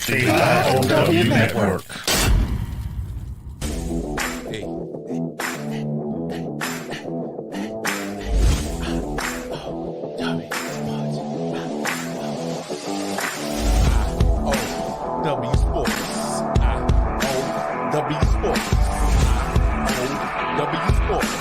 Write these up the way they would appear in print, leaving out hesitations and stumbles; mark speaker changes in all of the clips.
Speaker 1: The IOW Network.
Speaker 2: W Sports. W Sports. W Sports.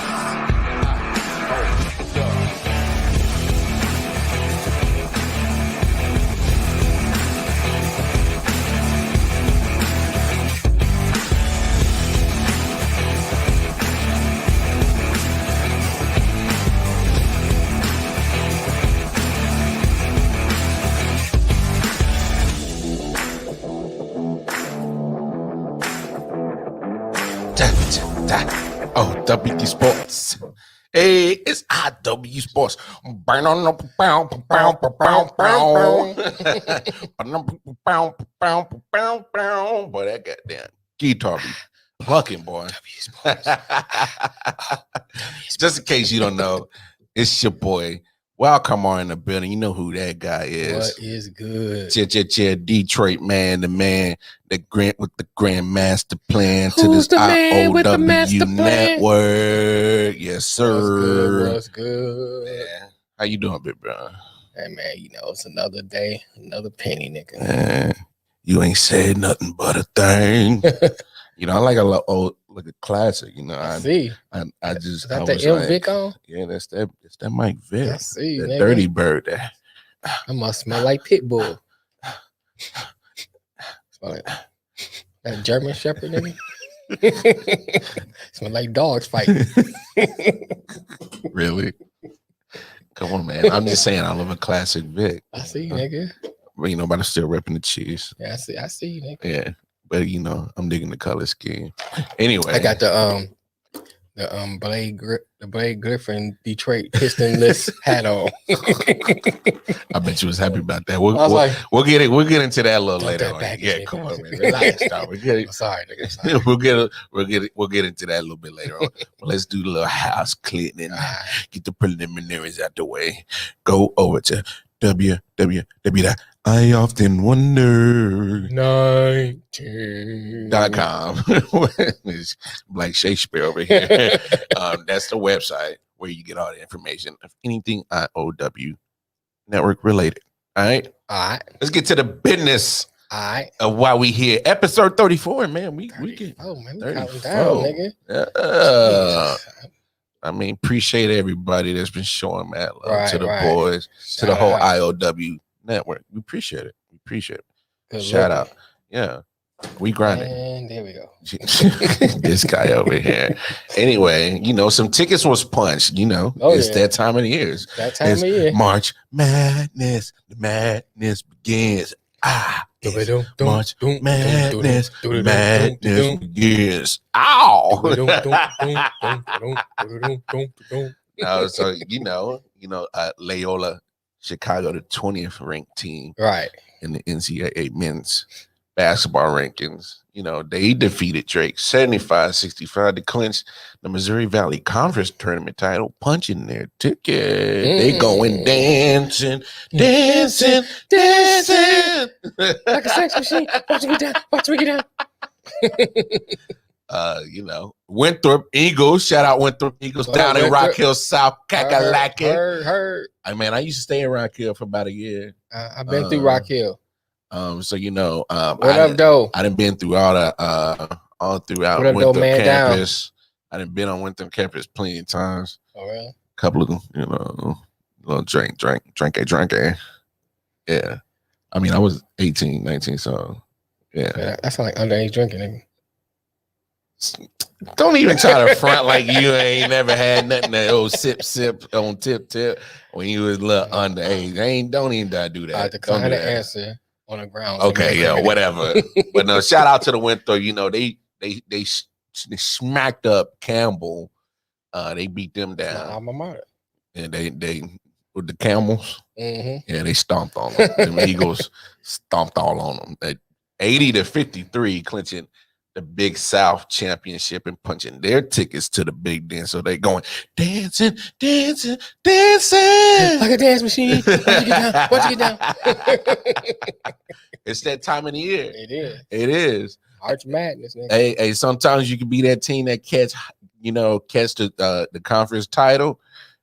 Speaker 2: WT Sports. Hey, it's IW Sports. Boy, that goddamn guitar be bucking, boy. Just in case you don't know, it's your boy. Welcome on in the building. You know who that guy is.
Speaker 3: What is good?
Speaker 2: Detroit man, the man that grant with the grandmaster plan
Speaker 3: Who's
Speaker 2: to this
Speaker 3: the man with the
Speaker 2: IOW
Speaker 3: master plan?
Speaker 2: network. Yes, sir.
Speaker 3: What's good?
Speaker 2: Man, how you doing, big bro?
Speaker 3: Hey man, you know it's another day, another penny, nigga.
Speaker 2: Man, you ain't said nothing but a thing. You know, I like a lot old, like a classic. You know,
Speaker 3: I see.
Speaker 2: I just
Speaker 3: Is that
Speaker 2: I
Speaker 3: the
Speaker 2: was
Speaker 3: M
Speaker 2: like,
Speaker 3: Vic on?
Speaker 2: yeah, that's that Mike Vick.
Speaker 3: I see.
Speaker 2: That
Speaker 3: Nigga.
Speaker 2: dirty bird there.
Speaker 3: I must smell like Pitbull. Smell like that German Shepherd, nigga. Smell like dogs fighting.
Speaker 2: Really? Come on, man. I'm just saying, I love a classic Vic.
Speaker 3: I see, nigga.
Speaker 2: But you know, but I'm still repping the Chiefs.
Speaker 3: Yeah, I see, nigga.
Speaker 2: Yeah, but you know, I'm digging the color scheme. Anyway,
Speaker 3: I got the Blake Griffin Detroit Pistonless hat on.
Speaker 2: I bet you was happy about that.
Speaker 3: I was like,
Speaker 2: We'll get into that a little
Speaker 3: Dump
Speaker 2: later
Speaker 3: that
Speaker 2: on.
Speaker 3: back
Speaker 2: Yeah,
Speaker 3: in,
Speaker 2: come
Speaker 3: nigga.
Speaker 2: on, man. Relax, dog.
Speaker 3: I'm sorry, nigga. Sorry.
Speaker 2: We'll get into that a little bit later on. But let's do the little house cleaning. Get the preliminaries out the way. Go over to www.ioftenwonder.com. It's like Shakespeare over here. That's the website where you get all the information of anything IOW network related. All right. Let's get to the business of why we here. Episode 34, man. We get
Speaker 3: Oh man, we
Speaker 2: 34.
Speaker 3: counting down, nigga.
Speaker 2: I mean, appreciate everybody that's been showing mad love
Speaker 3: Right,
Speaker 2: to the
Speaker 3: right.
Speaker 2: boys, to the
Speaker 3: Shout
Speaker 2: whole
Speaker 3: out.
Speaker 2: IOW network. We appreciate it.
Speaker 3: Good
Speaker 2: Shout
Speaker 3: looking.
Speaker 2: out. Yeah. We grinding.
Speaker 3: And there we go.
Speaker 2: This guy over here. Anyway, you know, some tickets was punched. You know,
Speaker 3: Oh,
Speaker 2: it's
Speaker 3: yeah.
Speaker 2: that time of the year.
Speaker 3: That time
Speaker 2: It's
Speaker 3: of year.
Speaker 2: March Madness. The madness begins. It's March Madness. Madness begins. Ow! So you know, Loyola, Chicago, the 20th ranked team
Speaker 3: Right.
Speaker 2: in the NCAA men's basketball rankings. You know, they defeated Drake 75-65 to clinch the Missouri Valley Conference tournament title, punching their ticket. They going dancing.
Speaker 3: Like a sex machine. Watch me get down.
Speaker 2: You know, Winthrop Eagles. Shout out Winthrop Eagles down in Rock Hill, South Kakalaki.
Speaker 3: Heard.
Speaker 2: I mean, I used to stay in Rock Hill for about a year.
Speaker 3: I've been through Rock Hill.
Speaker 2: So you know,
Speaker 3: What up, though?
Speaker 2: I done been through all throughout
Speaker 3: What up, though,
Speaker 2: Winthrop
Speaker 3: man, down?
Speaker 2: campus. I done been on Winthrop campus plenty of times.
Speaker 3: Oh, really?
Speaker 2: Couple of, you know, little drink. Yeah. I mean, I was 18, 19, so yeah.
Speaker 3: That sounds like underage drinking, nigga.
Speaker 2: Don't even try to front like you ain't never had nothing that sip on tip when you was a little underage. Don't even do that.
Speaker 3: I
Speaker 2: Don't
Speaker 3: decline
Speaker 2: do
Speaker 3: the
Speaker 2: that.
Speaker 3: answer on the ground.
Speaker 2: Okay, yeah, whatever. But no, shout out to the Winthrop. You know, they smacked up Campbell. They beat them
Speaker 3: My
Speaker 2: down,
Speaker 3: alma mater.
Speaker 2: and they with the Camels.
Speaker 3: Mm-hmm.
Speaker 2: Yeah, they stomped on them. The Eagles stomped all on them. At 80-53, clinching the Big South Championship and punching their tickets to the Big Den. So they going dancing.
Speaker 3: Like a dance machine. Watch you get down.
Speaker 2: It's that time of the year.
Speaker 3: It is.
Speaker 2: It is.
Speaker 3: March Madness, nigga.
Speaker 2: Hey, sometimes you can be that team that catch the conference title,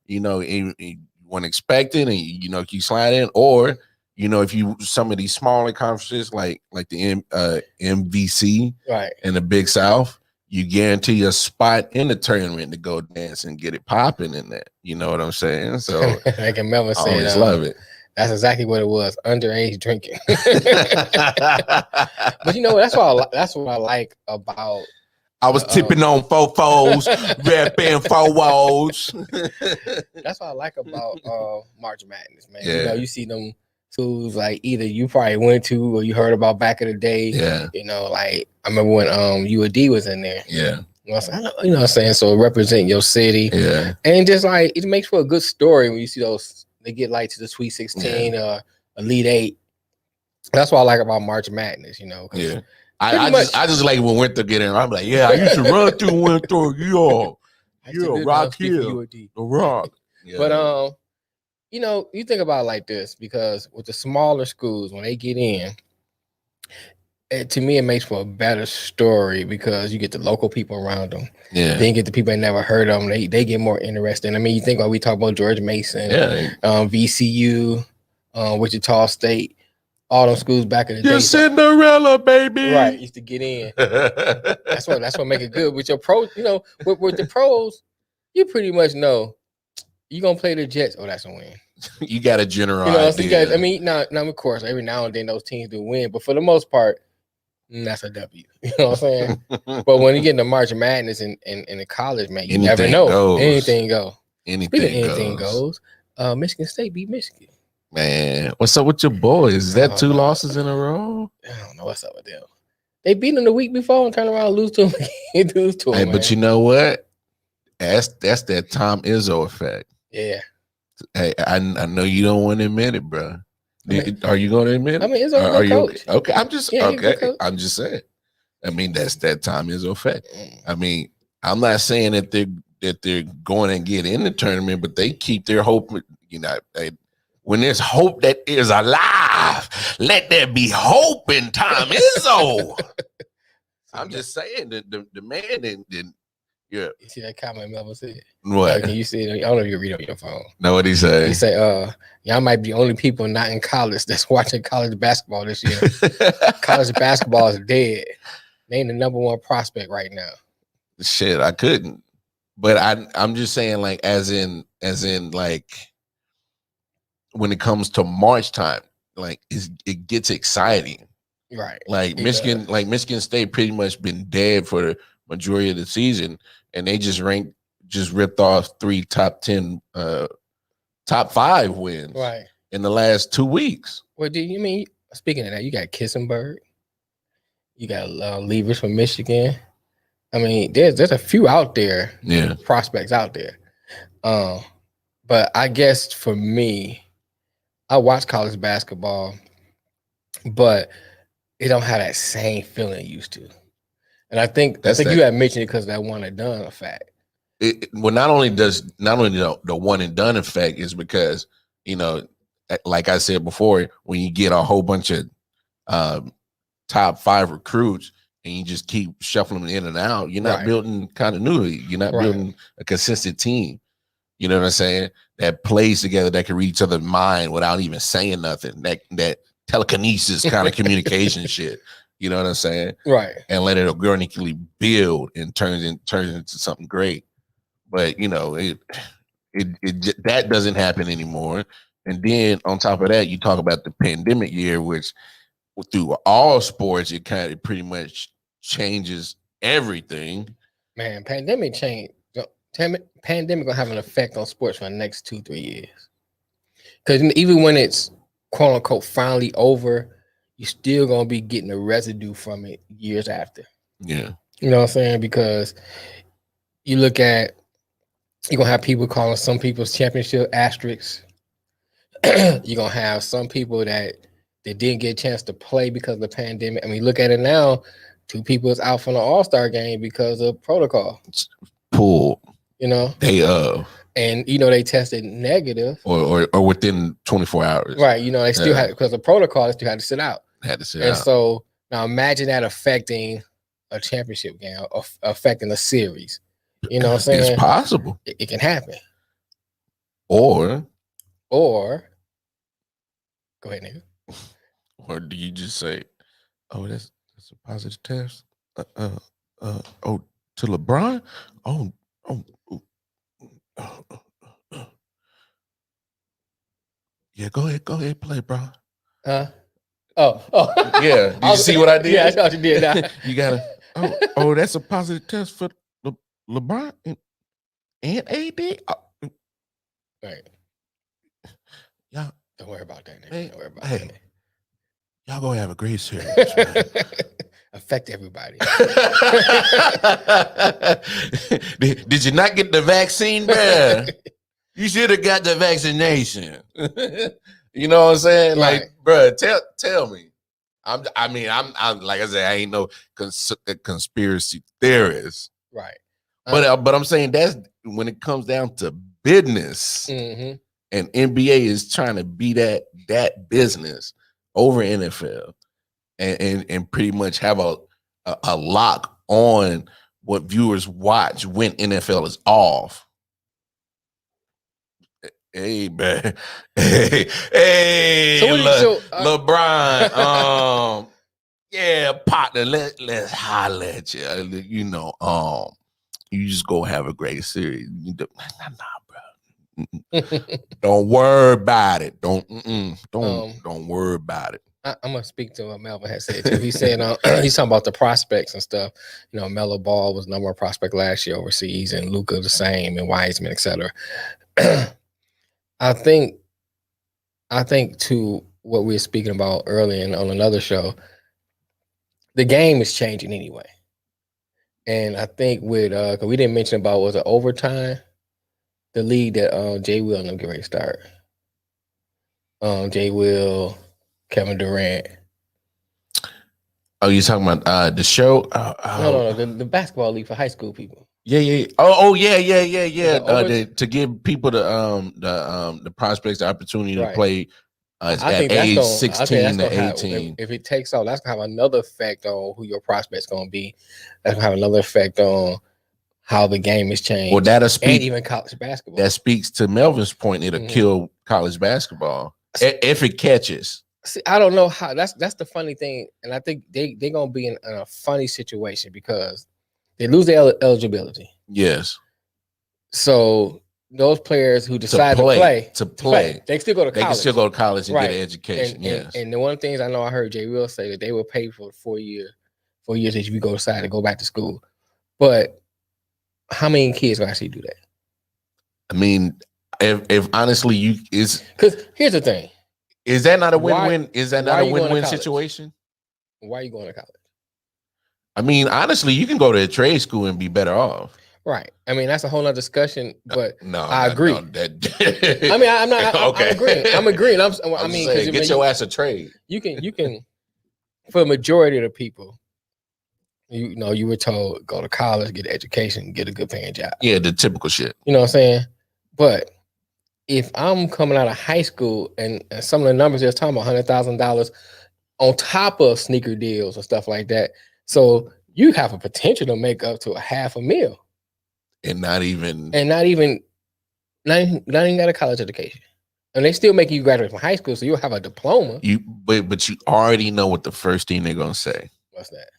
Speaker 2: and you weren't expecting, and you slide in, or if you some of these smaller conferences like the MVC
Speaker 3: Right.
Speaker 2: in the Big South, you guarantee a spot in the tournament to go dance and get it popping in that. You know what I'm saying? So
Speaker 3: like Melvin
Speaker 2: I
Speaker 3: said,
Speaker 2: always love it.
Speaker 3: that's exactly what it was. Underage drinking. But that's what I like about.
Speaker 2: I was tipping on fofos, rapping fofos.
Speaker 3: That's what I like about March Madness, man.
Speaker 2: Yeah.
Speaker 3: You see them schools like either you probably went to or you heard about back in the day.
Speaker 2: Yeah.
Speaker 3: Like I remember when UAD was in there.
Speaker 2: Yeah.
Speaker 3: What I'm saying? So represent your city.
Speaker 2: Yeah.
Speaker 3: And just like it makes for a good story when you see those they get like to the Sweet 16 Elite 8. That's what I like about March Madness,
Speaker 2: Yeah. I just like when Winter get in. I'm like, yeah, I used to run through Winter. Rock Hill, the Rock. Yeah.
Speaker 3: But you think about it like this, because with the smaller schools, when they get in, to me it makes for a better story because you get the local people around them.
Speaker 2: Yeah.
Speaker 3: Then you get the people that never heard of them. They get more interested. I mean, you think about we talk about George Mason, VCU, Wichita State. All those schools back in the day.
Speaker 2: You're Cinderella, baby.
Speaker 3: Right, used to get in. That's what make it good. With your pros, with the pros, you pretty much know you're gonna play the Jets. Oh, that's a win.
Speaker 2: You got a general idea.
Speaker 3: Now of course, every now and then those teams do win, but for the most part, that's a W. You know what I'm saying? But when you get into March Madness in the college, man, you never know.
Speaker 2: Goes.
Speaker 3: Anything goes.
Speaker 2: Anything
Speaker 3: goes. Michigan State beat Michigan.
Speaker 2: Man, what's up with your boys? Is that 2 losses in a row?
Speaker 3: I don't know what's up with them. They beat them the week before and turn around and lose to them.
Speaker 2: Hey, but you know what? That's that Tom Izzo effect.
Speaker 3: Yeah.
Speaker 2: Hey, I know you don't want to admit it, bro. Are you going to admit it?
Speaker 3: I mean, Izzo's a good coach.
Speaker 2: Okay, I'm just
Speaker 3: okay.
Speaker 2: I'm just saying. I mean, that's that Tom Izzo effect. I mean, I'm not saying that they're going and get in the tournament, but they keep their hope. When there's hope that is alive, let there be hope in Tom Izzo. I'm just saying the man didn't. Yeah.
Speaker 3: You see that comment Melvin said?
Speaker 2: What?
Speaker 3: Can you see it? I don't know if you can read on your phone.
Speaker 2: No, what he say?
Speaker 3: He say, y'all might be the only people not in college that's watching college basketball this year. College basketball is dead. They ain't the number 1 prospect right now.
Speaker 2: Shit, I couldn't. But I'm just saying, like, as in like when it comes to March time, like it gets exciting.
Speaker 3: Right.
Speaker 2: Like Michigan State pretty much been dead for the majority of the season, and they just ripped off 3 top 10 top 5 wins in the last 2 weeks.
Speaker 3: Well, do you mean, speaking of that, you got Kissenberg, you got Levers from Michigan. I mean, there's a few out there, prospects out there. But I guess for me, I watch college basketball, but it don't have that same feeling it used to. And I think you had mentioned it because of that one and done effect.
Speaker 2: Not only the one and done effect is because, like I said before, when you get a whole bunch of top 5 recruits and you just keep shuffling them in and out, you're not building continuity. You're not building a consistent team. You know what I'm saying? That plays together, that can read each other's mind without even saying nothing. That telekinesis kind of communication shit. You know what I'm saying?
Speaker 3: Right.
Speaker 2: And let it organically build and turns into something great. But that doesn't happen anymore. And then on top of that, you talk about the pandemic year, which through all sports, it kind of pretty much changes everything.
Speaker 3: Man, pandemic change. Pandemic gonna have an effect on sports for the next 2-3 years. Because even when it's quote unquote finally over, you're still gonna be getting the residue from it years after.
Speaker 2: Yeah.
Speaker 3: You know what I'm saying? Because you look at, you're gonna have people calling some people's championship asterisks. You're gonna have some people that didn't get a chance to play because of the pandemic. I mean, look at it now. 2 people is out from the All-Star game because of protocol.
Speaker 2: Pulled.
Speaker 3: Day of. And they tested negative.
Speaker 2: Or within 24 hours.
Speaker 3: Right. They still had, because of protocol, they still had to sit out.
Speaker 2: Had to sit
Speaker 3: And
Speaker 2: out.
Speaker 3: so now imagine that affecting a championship game, affecting a series. You know what I'm saying?
Speaker 2: It's possible.
Speaker 3: It can happen.
Speaker 2: Or
Speaker 3: go ahead, nigga.
Speaker 2: Or do you just say, "Oh, that's a positive test"? Oh, to LeBron? Oh. Yeah, go ahead, play, bro.
Speaker 3: Oh,
Speaker 2: yeah. Did you see what I did?
Speaker 3: Yeah, I saw what you did. Now.
Speaker 2: You gotta. Oh, that's a positive test for LeBron and AD.
Speaker 3: Right.
Speaker 2: Yeah.
Speaker 3: Don't worry about that. Nigga.
Speaker 2: Hey,
Speaker 3: Don't worry about that.
Speaker 2: Y'all gonna have a great series.
Speaker 3: Affect everybody.
Speaker 2: Did you not get the vaccine, bro? You should have got the vaccination. You know what I'm saying?
Speaker 3: Right.
Speaker 2: Like, bro, tell me. I'm like I said, I ain't no conspiracy theorist.
Speaker 3: Right.
Speaker 2: But I'm saying that's when it comes down to business,
Speaker 3: mm-hmm.
Speaker 2: and NBA is trying to be that business over NFL, and pretty much have a lock on what viewers watch when NFL is off. Hey, man. Hey, so LeBron. Yeah, partner, let's holler at you. You know, you just go have a great series. Nah, bro. Don't worry about it. Don't worry about it.
Speaker 3: I'm gonna speak to what Melvin had said too. He said he's talking about the prospects and stuff. You know, Melo Ball was number one prospect last year overseas, and Luka the same, and Wiseman, etc. I think to what we were speaking about earlier on another show, the game is changing anyway. And I think with because we didn't mention about was it overtime, the league that Jay Will and them get ready to start. Jay Will, Kevin Durant.
Speaker 2: Oh, you talking about the show?
Speaker 3: No, the basketball league for high school people.
Speaker 2: Yeah. Oh, yeah. To give people the prospects the opportunity to play at age 16 to 18.
Speaker 3: If it takes off, that's gonna have another effect on who your prospect's gonna be. That's gonna have another effect on how the game is changed.
Speaker 2: Well, that'll speak,
Speaker 3: and even college basketball.
Speaker 2: That speaks to Melvin's point. It'll kill college basketball if it catches.
Speaker 3: See, I don't know how. That's the funny thing, and I think they're gonna be in a funny situation because they lose their eligibility.
Speaker 2: Yes.
Speaker 3: So those players who decide to play, they still go to college.
Speaker 2: They can still go to college and get an education.
Speaker 3: And the one of the things I know I heard Jay Will say that they will pay for 4 years if you decide to go back to school. But how many kids will actually do that?
Speaker 2: I mean, if honestly
Speaker 3: because here's the thing.
Speaker 2: Is that not a win-win? Is that not a win-win situation?
Speaker 3: Why are you going to college?
Speaker 2: I mean, honestly, you can go to a trade school and be better off.
Speaker 3: Right. I mean, that's a whole nother discussion, but I agree. I
Speaker 2: mean,
Speaker 3: I'm not. Okay. I'm agreeing. I mean,
Speaker 2: saying, get your ass a trade.
Speaker 3: You can, for the majority of the people, you were told go to college, get an education, get a good paying job.
Speaker 2: Yeah, the typical shit.
Speaker 3: You know what I'm saying? But if I'm coming out of high school and some of the numbers they're talking about $100,000 on top of sneaker deals and stuff like that, so you have a potential to make up to $500,000. And not even got a college education, and they still make you graduate from high school, so you'll have a diploma.
Speaker 2: But you already know what the first thing they're gonna say.
Speaker 3: What's that?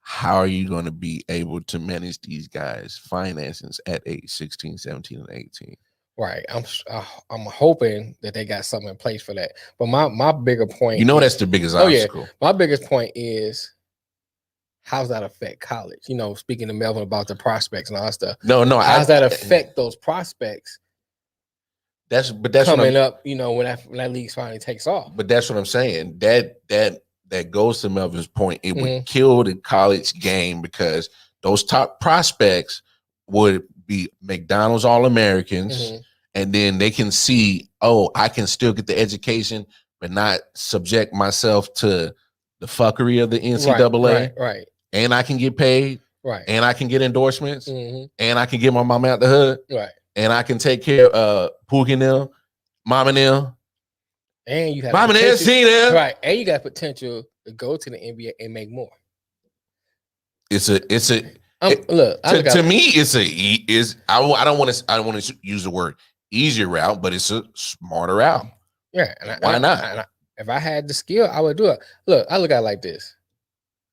Speaker 2: How are you going to be able to manage these guys' finances at age 16, 17, and 18?
Speaker 3: Right. I'm hoping that they got something in place for that. But my bigger point,
Speaker 2: that's the biggest obstacle.
Speaker 3: Yeah, my biggest point is, how's that affect college? Speaking to Melvin about the prospects and all that stuff.
Speaker 2: No.
Speaker 3: How's that affect those prospects?
Speaker 2: That's
Speaker 3: coming up. When that league finally takes off.
Speaker 2: But that's what I'm saying. That goes to Melvin's point. It would kill the college game because those top prospects would be McDonald's All-Americans, and then they can see, I can still get the education, but not subject myself to the fuckery of the NCAA.
Speaker 3: Right.
Speaker 2: And I can get paid.
Speaker 3: Right.
Speaker 2: And I can get endorsements. And I can get my mama out the hood.
Speaker 3: Right.
Speaker 2: And I can take care of Pookie and them, Mama and them.
Speaker 3: And you have
Speaker 2: Bobby
Speaker 3: potential-
Speaker 2: see there.
Speaker 3: right, and you got potential to go to the NBA and make more.
Speaker 2: It's a
Speaker 3: Look,
Speaker 2: to me, I don't want to use the word easier route, but it's a smarter route.
Speaker 3: Yeah,
Speaker 2: why not?
Speaker 3: If I had the skill, I would do it. Look, I look at it like this.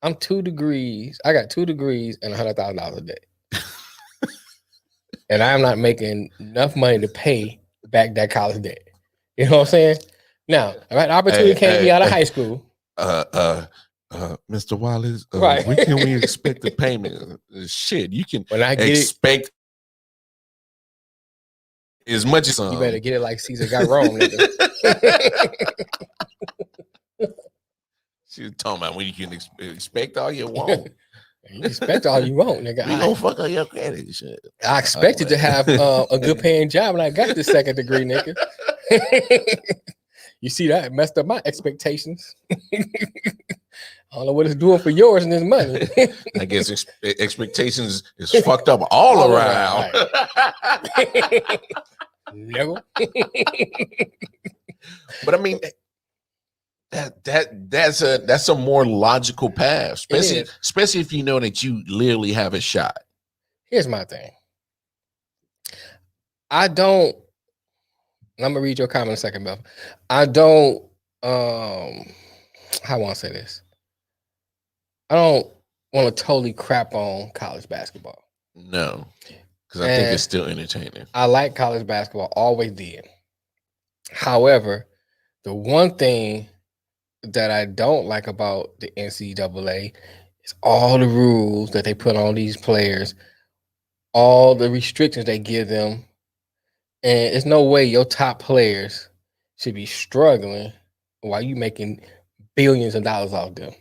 Speaker 3: I'm 2 degrees. I got 2 degrees and $100,000 a day, and I'm not making enough money to pay back that college debt. You know what I'm saying? Now, if I had the opportunity to be out of high school.
Speaker 2: Mr. Wallace,
Speaker 3: right.
Speaker 2: when can we expect the payment? Shit, you can
Speaker 3: when I get
Speaker 2: expect as much as
Speaker 3: you better get it like Caesar got Rome, nigga.
Speaker 2: She was talking about when you can expect all you want.
Speaker 3: You expect all you want, nigga.
Speaker 2: We gonna fuck up your credit shit.
Speaker 3: I expected to have a good paying job when I got the 2nd degree, nigga. You see that? It messed up my expectations. I don't know what it's doing for yours and this money.
Speaker 2: I guess expectations is fucked up all around.
Speaker 3: Right. Never.
Speaker 2: But I mean, that's a more logical path, especially if you know that you literally have a shot.
Speaker 3: Here's my thing. I'm gonna read your comment in a second, Beth. I don't how I want to say this. I don't want to totally crap on college basketball.
Speaker 2: No, because I think it's still entertaining.
Speaker 3: I like college basketball, always did. However, the one thing that I don't like about the NCAA is all the rules that they put on these players, all the restrictions they give them, and there's no way your top players should be struggling while you making billions of dollars off them.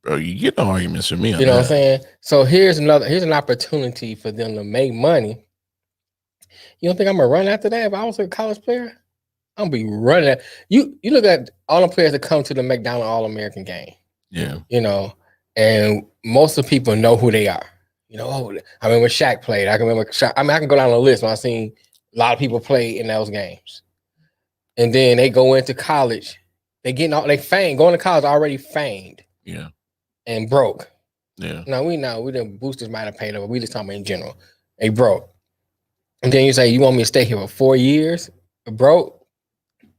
Speaker 2: Bro, you get the arguments from me.
Speaker 3: You know what I'm saying? So here's an opportunity for them to make money. You don't think I'm gonna run after that if I was a college player? I'm gonna be running. You look at all the players that come to the McDonald's All-American game.
Speaker 2: Yeah.
Speaker 3: You know, and most of the people know who they are. You know, I remember Shaq played. I can remember Shaq. I mean, I can go down the list when I seen a lot of people play in those games. And then they go into college. They going to college already famed.
Speaker 2: Yeah.
Speaker 3: And broke.
Speaker 2: Yeah.
Speaker 3: No, we didn't boosters might have paid over. We just talking about in general. They broke. And then you say you want me to stay here for 4 years? Broke.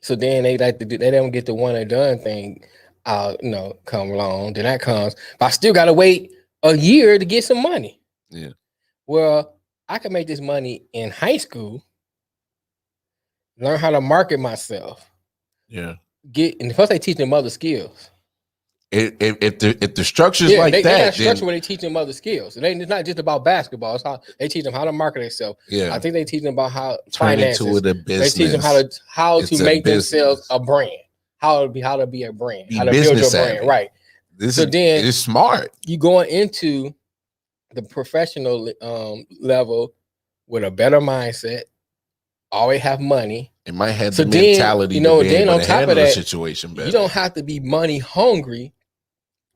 Speaker 3: So then they don't get the one and done thing come along. Then that comes. But I still gotta wait a year to get some money.
Speaker 2: Yeah.
Speaker 3: Well, I can make this money in high school, learn how to market myself.
Speaker 2: Yeah.
Speaker 3: And plus they teach them other skills.
Speaker 2: If the structure's like
Speaker 3: they
Speaker 2: that,
Speaker 3: got structure where they teach them other skills. It's not just about basketball. It's how they teach them how to market themselves.
Speaker 2: Yeah,
Speaker 3: I think they teach them about how
Speaker 2: turn
Speaker 3: finances.
Speaker 2: into a business.
Speaker 3: They teach them how to make themselves a brand, how to be a brand, how to build your brand. Right.
Speaker 2: Then it's smart.
Speaker 3: You going into the professional level with a better mindset. Always have money.
Speaker 2: It might have the mentality.
Speaker 3: Then on top of that,
Speaker 2: situation better.
Speaker 3: You don't have to be money hungry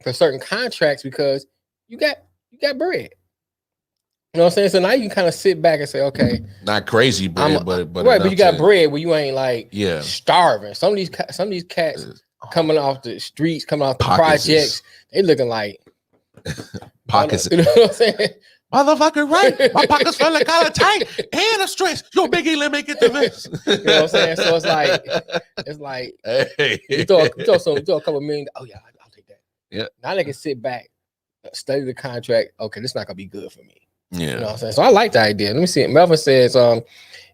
Speaker 3: for certain contracts because you got bread. You know what I'm saying? So now you can kind of sit back and say, okay,
Speaker 2: not crazy bread, but
Speaker 3: right, but you got bread where you ain't like starving. Some of these cats coming off the streets, coming off the projects, they looking like
Speaker 2: pockets.
Speaker 3: You know what I'm saying?
Speaker 2: Motherfucker, right? My pockets feel like collar tight and a stress. Yo, Biggie, let me get the this.
Speaker 3: You know what I'm saying? So it's like
Speaker 2: hey.
Speaker 3: you throw a couple million. Oh yeah, I'll take that.
Speaker 2: Yeah.
Speaker 3: Now they can sit back, study the contract. Okay, this is not gonna be good for me.
Speaker 2: Yeah.
Speaker 3: You know what I'm saying? So I like the idea. Let me see. Melvin says,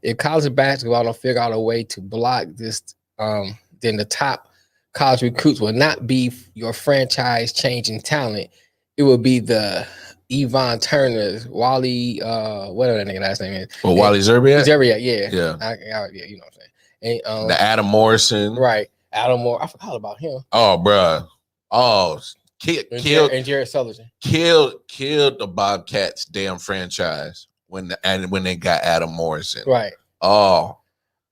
Speaker 3: if college basketball don't figure out a way to block this, then the top college recruits will not be your franchise changing talent. It will be the Yvonne Turner's, Wally, whatever that nigga last name is.
Speaker 2: Well, Wally Zerbiak?
Speaker 3: Zerbiak, yeah.
Speaker 2: Yeah.
Speaker 3: Yeah, you know what I'm saying. And,
Speaker 2: the Adam Morrison.
Speaker 3: Right. Adam Moore. I forgot about him.
Speaker 2: Oh, bro. Oh, killed
Speaker 3: and Jared Sullivan.
Speaker 2: Killed the Bobcats damn franchise when they got Adam Morrison.
Speaker 3: Right.
Speaker 2: Oh.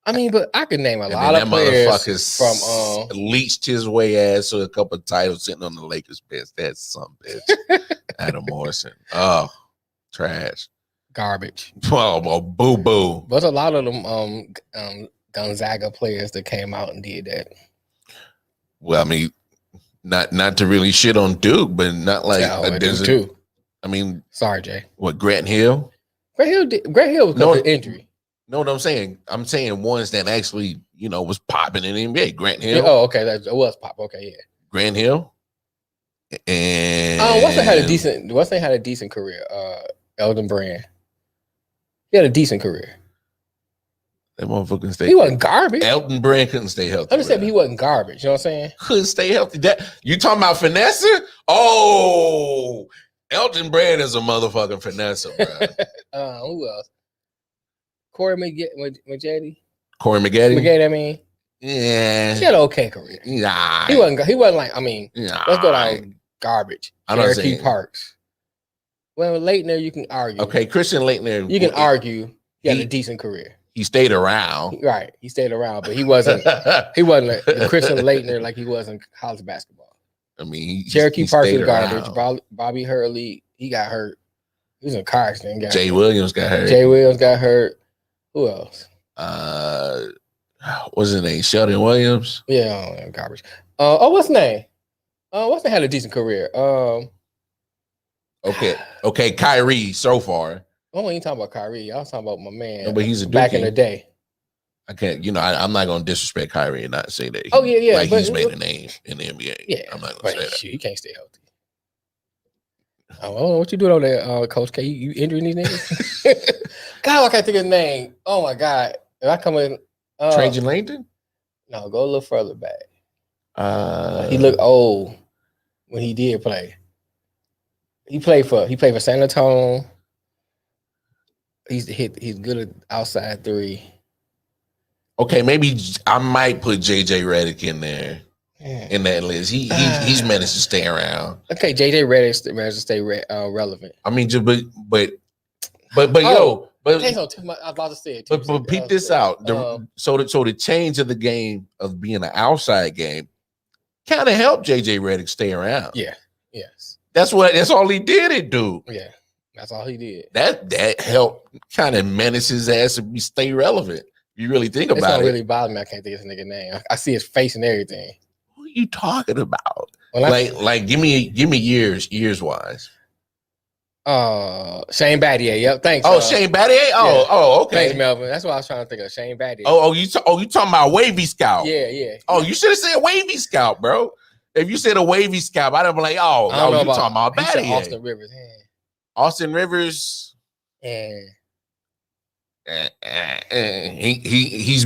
Speaker 3: I mean, but I could name a lot of players from
Speaker 2: leached his way ass to a couple of titles sitting on the Lakers bench. That's some bitch. Adam Morrison. Oh, trash.
Speaker 3: Garbage.
Speaker 2: Oh, boo.
Speaker 3: But a lot of them Gonzaga players that came out and did that.
Speaker 2: Well, I mean, not to really shit on Duke, but not like
Speaker 3: I do too.
Speaker 2: I mean,
Speaker 3: sorry, Jay.
Speaker 2: What, Grant Hill?
Speaker 3: Grant Hill was because of injury.
Speaker 2: No, what I'm saying ones that actually, was popping in the NBA. Grant Hill.
Speaker 3: Yeah, okay, that was pop. Okay, yeah.
Speaker 2: Grant Hill. And
Speaker 3: Weston had a decent career. Elton Brand. He had a decent career.
Speaker 2: That motherfucker couldn't stay.
Speaker 3: He wasn't garbage.
Speaker 2: Elton Brand couldn't stay healthy.
Speaker 3: I understand, but he wasn't garbage. You know what I'm saying?
Speaker 2: Couldn't stay healthy. That you talking about finesse? Oh, Elton Brand is a motherfucking finesse, bro.
Speaker 3: Who else? Corey Maggette.
Speaker 2: Corey Maggette.
Speaker 3: Maggette, I mean.
Speaker 2: Yeah.
Speaker 3: He had an okay career.
Speaker 2: Nah.
Speaker 3: He wasn't like, I mean, let's go down garbage. Cherokee Parks. Well, Leitner, you can argue.
Speaker 2: Okay, Christian Leitner.
Speaker 3: You can argue he had a decent career.
Speaker 2: He stayed around.
Speaker 3: Right. He stayed around, but he wasn't the Christian Leitner like he was in college basketball.
Speaker 2: I mean,
Speaker 3: Cherokee Parks was garbage. Bobby Hurley, he got hurt. He was in a car accident.
Speaker 2: Jay Williams got hurt.
Speaker 3: Jay Williams got hurt. Who else?
Speaker 2: What's his name? Sheldon Williams.
Speaker 3: Yeah, garbage. What's his name? What's had a decent career?
Speaker 2: Okay, Kyrie so far.
Speaker 3: Oh, you talking about Kyrie? I was talking about my man.
Speaker 2: No, but he's
Speaker 3: back in the day.
Speaker 2: I can't, I'm not gonna disrespect Kyrie and not say that.
Speaker 3: Like
Speaker 2: he's made a name in the NBA.
Speaker 3: Yeah,
Speaker 2: I'm not gonna say that.
Speaker 3: He can't stay healthy. Oh, what you doing over there, Coach K? You injuring these niggas? God, I can't think of his name. Oh my God! If I come in,
Speaker 2: Trajan Langdon?
Speaker 3: No, go a little further back. He looked old when he did play. He played for San Antonio. He's good at outside three.
Speaker 2: Okay, maybe I might put JJ Redick in there in that list. He's managed to stay around.
Speaker 3: Okay, JJ Redick managed to stay relevant.
Speaker 2: I mean, but
Speaker 3: I was about to say it.
Speaker 2: But peep this out. So the change of the game of being an outside game kind of helped JJ Redick stay around.
Speaker 3: Yeah. Yes.
Speaker 2: That's all he did it do.
Speaker 3: Yeah. That's all he did.
Speaker 2: That helped kind of menace his ass to stay relevant. You really think about it. It's not
Speaker 3: really bother me. I can't think of his nigga name. I see his face and everything.
Speaker 2: Who are you talking about? Well, give me years wise.
Speaker 3: Shane Battier. Yep. Thanks.
Speaker 2: Shane Battier. Oh, okay.
Speaker 3: Thanks, Melvin. That's what I was trying to think of. Shane Battier.
Speaker 2: You talking about Wavy Scalp?
Speaker 3: Yeah.
Speaker 2: Oh, you should have said Wavy Scalp, bro. If you said a Wavy Scalp, I'd have been like, you talking about Battier?
Speaker 3: Austin Rivers.
Speaker 2: Austin Rivers. He's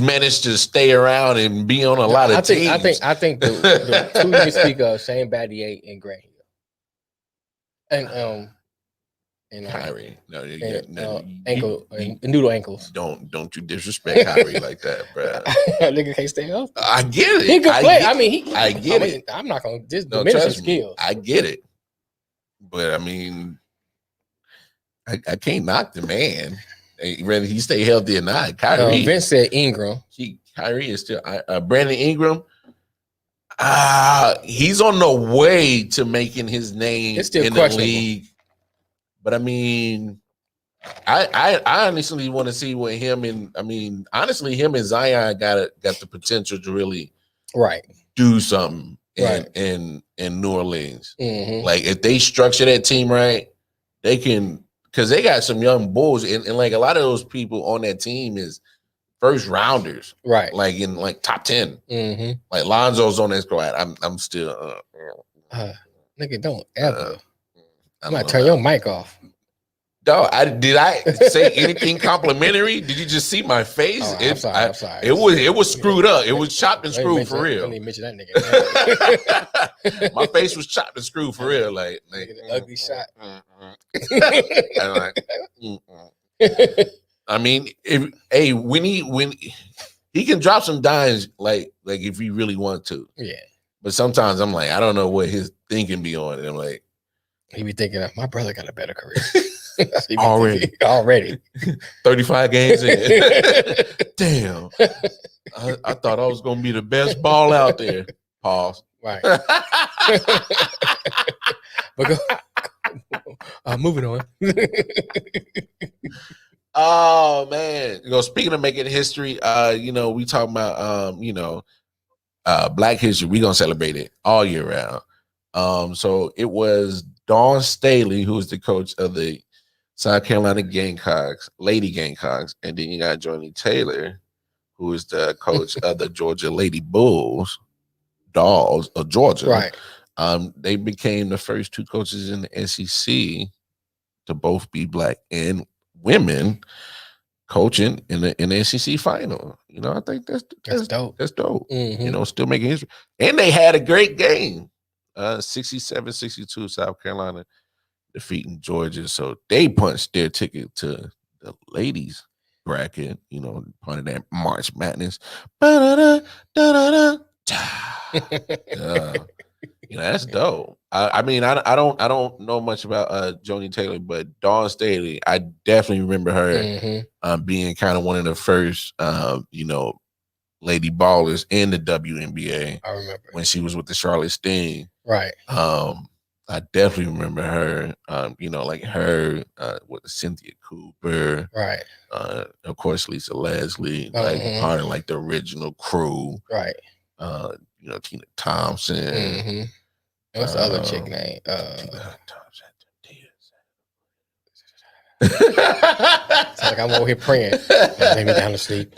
Speaker 2: managed to stay around and be on a lot of teams.
Speaker 3: I think the two you speak of, Shane Battier and Grant Hill. And
Speaker 2: Kyrie.
Speaker 3: noodle ankles.
Speaker 2: Don't you disrespect Kyrie like that, bro.
Speaker 3: Nigga can't stay up.
Speaker 2: I get it.
Speaker 3: He can play.
Speaker 2: I get it.
Speaker 3: I'm not gonna diminish his skills.
Speaker 2: I get it. But I mean, I can't knock the man. Whether he stay healthy or not. Kyrie.
Speaker 3: Vince said Ingram.
Speaker 2: Kyrie is still Brandon Ingram. He's on the way to making his name in the league. But I mean, I honestly want to see what him and Zion got the potential to really do something in New Orleans.
Speaker 3: Mm-hmm.
Speaker 2: Like if they structure that team right, they can, because they got some young bulls and like a lot of those people on that team is first rounders,
Speaker 3: right?
Speaker 2: Like in like top 10.
Speaker 3: Mm-hmm.
Speaker 2: Like Lonzo's on that squad. I'm still
Speaker 3: nigga, don't ever. I'm gonna turn your mic off.
Speaker 2: Dog, did I say anything complimentary? Did you just see my face?
Speaker 3: I'm sorry.
Speaker 2: It was screwed up. It was chopped and screwed for real.
Speaker 3: I didn't mention that nigga.
Speaker 2: My face was chopped and screwed for real. Like
Speaker 3: ugly shot.
Speaker 2: I mean, when he can drop some dimes, like if he really want to.
Speaker 3: Yeah.
Speaker 2: But sometimes I'm like, I don't know what his thinking be on. And I'm like,
Speaker 3: he be thinking, my brother got a better career.
Speaker 2: Already 35 games in. Damn. I thought I was gonna be the best ball out there. Pause.
Speaker 3: Right. But moving on.
Speaker 2: Oh man. Speaking of making history, we talking about Black History, we're gonna celebrate it all year round. So it was Dawn Staley, who was the coach of the South Carolina Gamecocks, Lady Gamecocks, and then you got Johnny Taylor, who is the coach of the Georgia Lady Bulls, Dolls of Georgia.
Speaker 3: Right.
Speaker 2: They became the first two coaches in the SEC to both be Black and women coaching in the SEC final. You know, I think that's
Speaker 3: dope.
Speaker 2: That's dope.
Speaker 3: Mm-hmm.
Speaker 2: You know, still making history. And they had a great game. 67-62 South Carolina defeating Georgia. So they punched their ticket to the ladies bracket, you know, part of that March Madness. You know, that's dope. I mean, I don't know much about Joni Taylor, but Dawn Staley, I definitely remember her being kind of one of the first you know, lady ballers in the WNBA.
Speaker 3: I remember
Speaker 2: when she was with the Charlotte Sting.
Speaker 3: Right.
Speaker 2: I definitely remember her. You know, like her with Cynthia Cooper.
Speaker 3: Right.
Speaker 2: Of course, Lisa Leslie, like part of like the original crew.
Speaker 3: Right.
Speaker 2: You know, Tina Thompson.
Speaker 3: What's the other chick name? It's like I'm over here praying. Lay me down to sleep.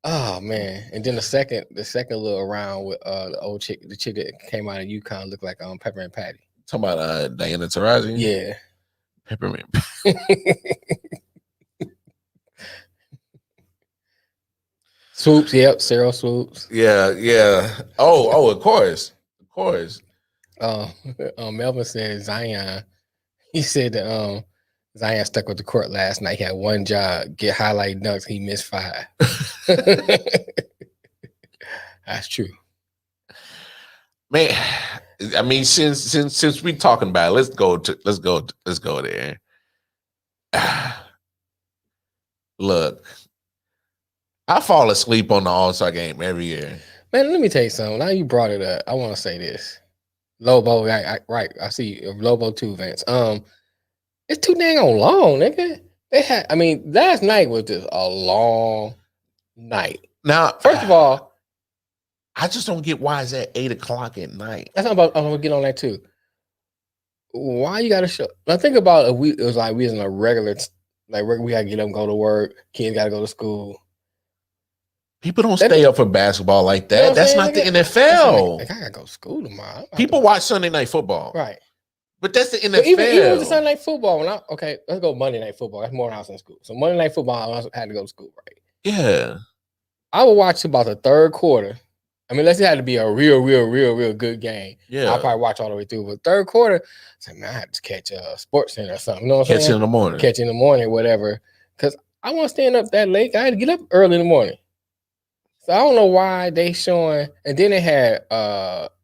Speaker 3: Oh man! And then the second little round with the old chick, the chick that came out of UConn looked like Peppermint Patty.
Speaker 2: Talking about Diana Taurasi?
Speaker 3: Yeah.
Speaker 2: Peppermint.
Speaker 3: Swoops, yep, Sarah Swoops.
Speaker 2: Yeah. Oh, of course.
Speaker 3: Melvin said Zion. He said that Zion stuck with the court last night. He had one job, get highlight dunks. He missed 5. That's true.
Speaker 2: Man, I mean, since we talking about it, let's go there. Look, I fall asleep on the All-Star game every year.
Speaker 3: Man, let me tell you something. Now you brought it up. I want to say this. Lobo, right. I see Lobo 2 Vince. It's too dang on long, nigga. Last night was just a long night.
Speaker 2: Now,
Speaker 3: first of all,
Speaker 2: I just don't get why it's at 8:00 at night.
Speaker 3: That's not about. I'm gonna get on that too. Why you gotta show? Now think about it was like we was in a regular, we gotta get up and go to work. Kids gotta go to school.
Speaker 2: People don't stay up for basketball like that. You know that's not the NFL.
Speaker 3: I gotta go to school tomorrow.
Speaker 2: People watch Sunday Night Football,
Speaker 3: right?
Speaker 2: But that's the NFL.
Speaker 3: But even with the Sunday Night Football, let's go Monday Night Football. That's more than I was in school. So Monday Night Football, I had to go to school, right?
Speaker 2: Yeah.
Speaker 3: I would watch about the third quarter. I mean, unless it had to be a real good game.
Speaker 2: Yeah.
Speaker 3: I'll probably watch all the way through. But third quarter, I said, man, I had to catch a Sports Center or something. You know what I'm saying? Catch in the morning, whatever. Because I wasn't staying up that late. I had to get up early in the morning. So I don't know why they showing. And then they had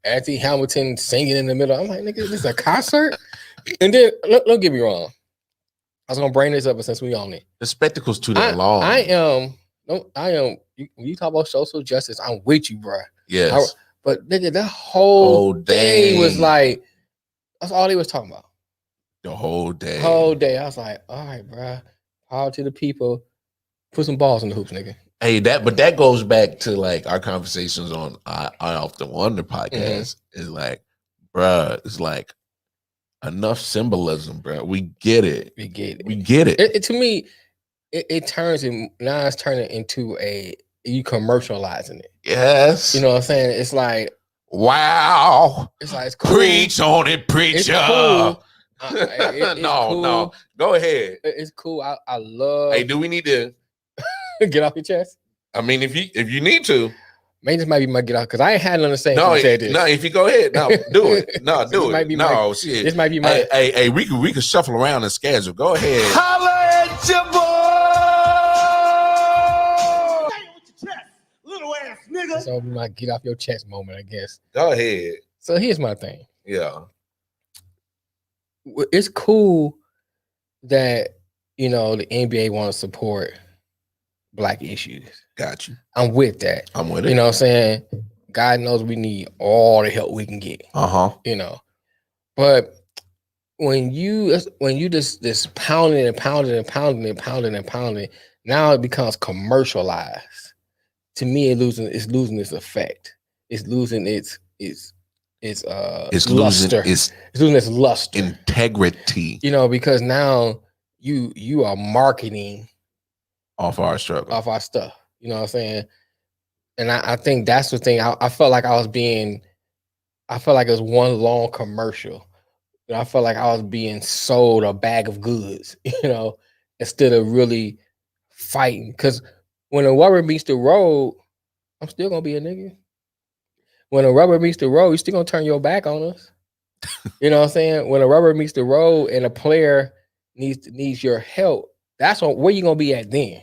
Speaker 3: Anthony Hamilton singing in the middle. I'm like, nigga, this is a concert? And then, don't get me wrong. I was going to bring this up since we on it.
Speaker 2: The spectacle's too damn long.
Speaker 3: I am. When you talk about social justice, I'm with you, bro.
Speaker 2: Yes.
Speaker 3: But nigga, that whole day was like, that's all they was talking about.
Speaker 2: The whole day.
Speaker 3: I was like, all right, bro. Power to the people. Put some balls in the hoops, nigga.
Speaker 2: Hey, that goes back to like our conversations on I Often Wonder podcast. Is like, bruh, it's like enough symbolism, bruh. We get it.
Speaker 3: We get
Speaker 2: it.
Speaker 3: It to me, it turns in now. It's turning into you commercializing it.
Speaker 2: Yes.
Speaker 3: You know what I'm saying? It's like,
Speaker 2: wow.
Speaker 3: It's like, it's cool.
Speaker 2: Preach on it, preacher.
Speaker 3: It's cool.
Speaker 2: No. Go ahead.
Speaker 3: It's cool. I love.
Speaker 2: Hey, do we need to
Speaker 3: get off your chest?
Speaker 2: I mean, if you need to.
Speaker 3: Maybe this might be my get off because I ain't had none the same.
Speaker 2: No, if you go ahead, no, do it. No, do it. Shit.
Speaker 3: This might be my.
Speaker 2: Hey, we could shuffle around the schedule. Go ahead.
Speaker 4: Holla at your boy. Little ass nigga.
Speaker 3: So we might get off your chest moment, I guess.
Speaker 2: Go ahead.
Speaker 3: So here's my thing.
Speaker 2: Yeah.
Speaker 3: It's cool that the NBA want to support Black issues.
Speaker 2: Got you.
Speaker 3: I'm with that.
Speaker 2: I'm with it.
Speaker 3: You know what I'm saying? God knows we need all the help we can get. But when you just pounding, now it becomes commercialized to me, it's losing its effect. It's losing its luster. It's losing its luster,
Speaker 2: integrity.
Speaker 3: You know, because now you are marketing
Speaker 2: off our struggle,
Speaker 3: off our stuff. You know what I'm saying? And I think that's the thing. I felt like it was one long commercial. You know, I felt like I was being sold a bag of goods, you know, instead of really fighting. Because when the rubber meets the road, I'm still gonna be a nigga. When the rubber meets the road, you're still gonna turn your back on us. You know what I'm saying? When the rubber meets the road and a player needs your help, that's where you gonna be at then.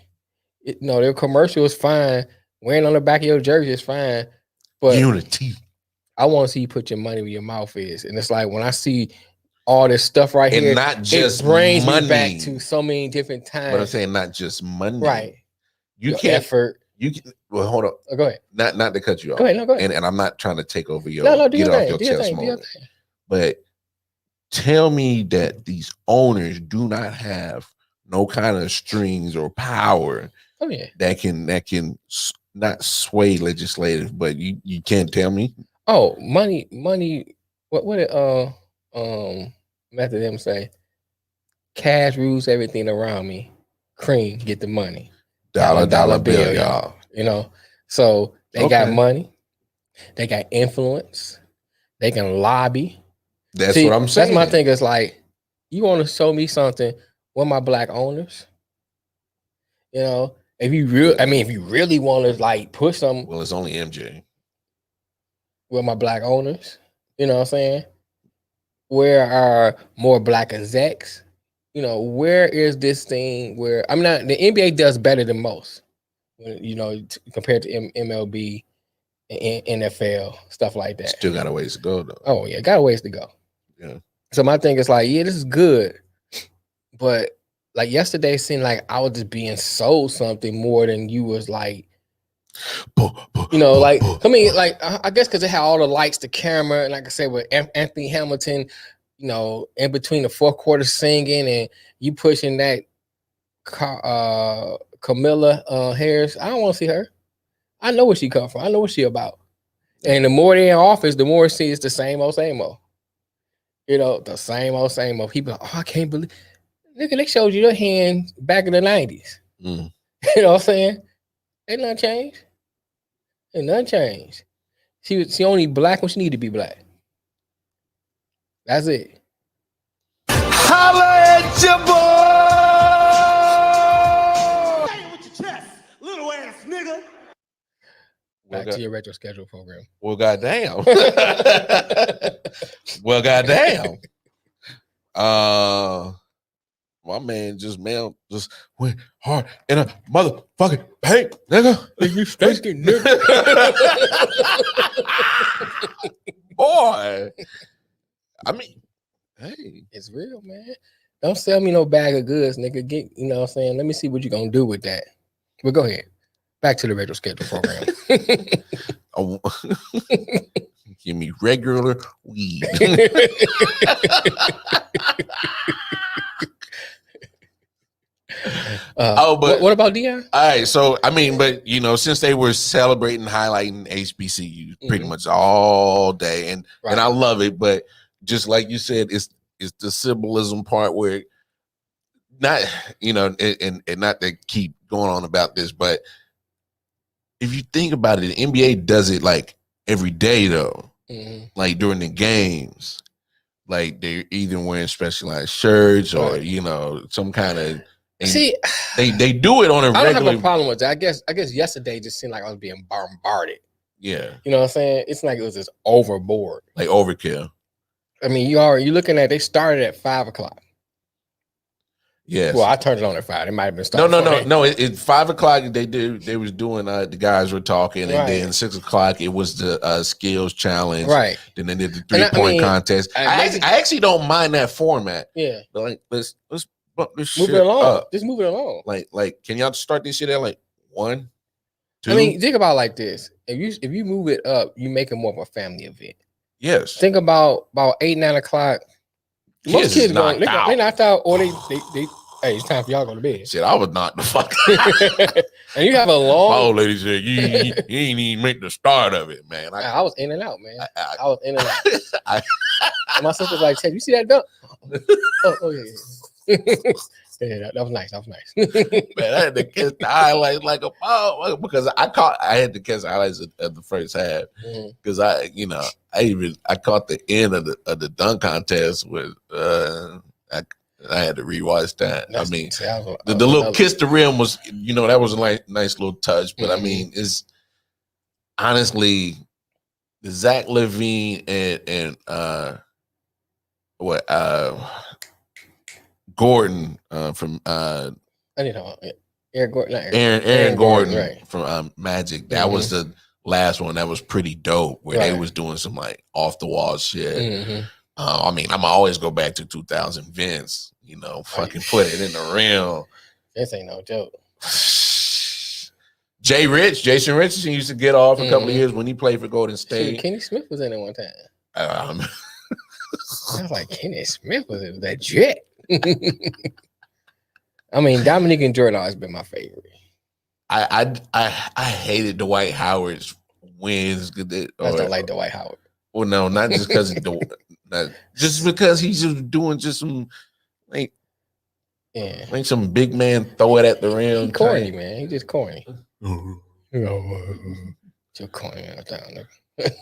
Speaker 3: Their commercial is fine. Wearing on the back of your jersey is fine. But
Speaker 2: unity.
Speaker 3: I want to see you put your money where your mouth is. And it's like when I see all this stuff right
Speaker 2: and
Speaker 3: here,
Speaker 2: not just
Speaker 3: it brings
Speaker 2: money.
Speaker 3: me back to so many different times.
Speaker 2: But I'm saying not just money.
Speaker 3: Right.
Speaker 2: You
Speaker 3: your
Speaker 2: can't
Speaker 3: effort.
Speaker 2: Well, hold on.
Speaker 3: Oh, go ahead.
Speaker 2: Not to cut you off.
Speaker 3: Go ahead. No, go ahead.
Speaker 2: And I'm not trying to take over your
Speaker 3: do
Speaker 2: get
Speaker 3: your
Speaker 2: off
Speaker 3: thing.
Speaker 2: your
Speaker 3: Do your
Speaker 2: chest
Speaker 3: thing.
Speaker 2: moment. But tell me that these owners do not have no kind of strings or power.
Speaker 3: Oh yeah.
Speaker 2: That can not sway legislative, but you can't tell me.
Speaker 3: Oh, money. What did Method them say? Cash rules everything around me. Cream get the money.
Speaker 2: Dollar bill, y'all.
Speaker 3: You know, so they got money, they got influence, they can lobby.
Speaker 2: That's what I'm saying.
Speaker 3: That's my thing. Is like, you want to show me something with my black owners? You know, if you really want to like push something.
Speaker 2: Well, it's only MJ.
Speaker 3: With my black owners, you know what I'm saying? Where are more black execs? You know, where is this thing where the NBA does better than most, you know, compared to MLB and NFL, stuff like that.
Speaker 2: Still got a ways to go though.
Speaker 3: Oh yeah, got a ways to go.
Speaker 2: Yeah.
Speaker 3: So my thing is like, yeah, this is good. But like yesterday seemed like I was just being sold something more than you was like, you know, like, I mean, like, I guess because it had all the lights, the camera, and like I said, with Anthony Hamilton, you know, in between the fourth quarter singing and you pushing that Camilla Harris. I don't want to see her. I know where she come from. I know what she about. And the more they're in office, the more she is the same old, same old. You know, the same old, same old. People, I can't believe, nigga, they showed you their hand back in the 90s.
Speaker 2: Mm.
Speaker 3: You know what I'm saying? Ain't nothing changed. Ain't nothing changed. She only black when she need to be black. That's it.
Speaker 4: Holla at your boy! Say it with your chest, little ass nigga.
Speaker 3: Back to your retro schedule program.
Speaker 2: Well, goddamn. Well, goddamn. My man just went hard in a motherfucking paint, nigga.
Speaker 3: You stinking nigga.
Speaker 2: Boy. I mean, hey.
Speaker 3: It's real, man. Don't sell me no bag of goods, nigga. You know what I'm saying? Let me see what you're gonna do with that. But go ahead. Back to the retro schedule program.
Speaker 2: Give me regular weed.
Speaker 3: But what about Deion?
Speaker 2: All right, so I mean, but you know, since they were celebrating, highlighting HBCUs pretty much all day, and I love it, but just like you said, it's the symbolism part where not, you know, and not to keep going on about this, but if you think about it, the NBA does it like every day though, like during the games, like they're either wearing specialized shirts or you know some kind of. See, they do it on a regular. I don't have a problem with that. I guess yesterday just seemed like I was being bombarded. Yeah, you know what I'm saying? It's like it was just overboard, like overkill. I mean, you're looking at they started at 5:00. Yes. Well, I turned it on at 5. It might have been started. No. It's 5:00. They was doing the guys were talking, and then 6:00 it was the skills challenge. Right. Then they did the 3-point contest. I actually don't mind that format. Yeah. But like let's move it along. Up. Just move it along. Like, can y'all start this shit at like 1, 2? I mean, think about it like this. If you move it up, you make it more of a family event. Yes. Think about 8, 9 o'clock. Most kids they knocked out, or they
Speaker 3: Hey, it's time for y'all to go to bed.
Speaker 2: Shit, I was knocked the fuck
Speaker 3: And you have a
Speaker 2: My
Speaker 3: long.
Speaker 2: old lady said, you ain't even make the start of it, man.
Speaker 3: I was in and out, man.
Speaker 2: I-
Speaker 3: I was in and out.
Speaker 2: I-
Speaker 3: And my sister's like, "Ted, you see that dunk?" Oh yeah. Yeah, that was nice. That was nice.
Speaker 2: Man, I had to catch the highlights like a ball because I had to catch the highlights of the first half because I caught the end of the dunk contest with I had to rewatch that.
Speaker 3: That's-
Speaker 2: I mean,
Speaker 3: that was-
Speaker 2: the little kiss the rim was, that was a nice little touch. But I mean, it's honestly the Zach LaVine and Gordon from
Speaker 3: I need to Aaron Gordon, not
Speaker 2: Aaron Gordon
Speaker 3: right.
Speaker 2: from Magic. That was the last one. That was pretty dope. Where they was doing some like off the wall shit. I mean, I'm always go back to 2000 Vince. Fucking put it in the rim.
Speaker 3: This ain't no joke.
Speaker 2: Jason Richardson used to get off a couple of years when he played for Golden State.
Speaker 3: Shoot, Kenny Smith was in it one time. I was like, Kenny Smith was in that jet. I mean, Dominique and Jordan always been my favorite.
Speaker 2: I hated Dwight Howard's wins.
Speaker 3: I don't like Dwight Howard.
Speaker 2: Well, no, not just because just because he's just doing just some like some big man throw it at the rim.
Speaker 3: He corny, man. He just corny. Too corny out there, nigga.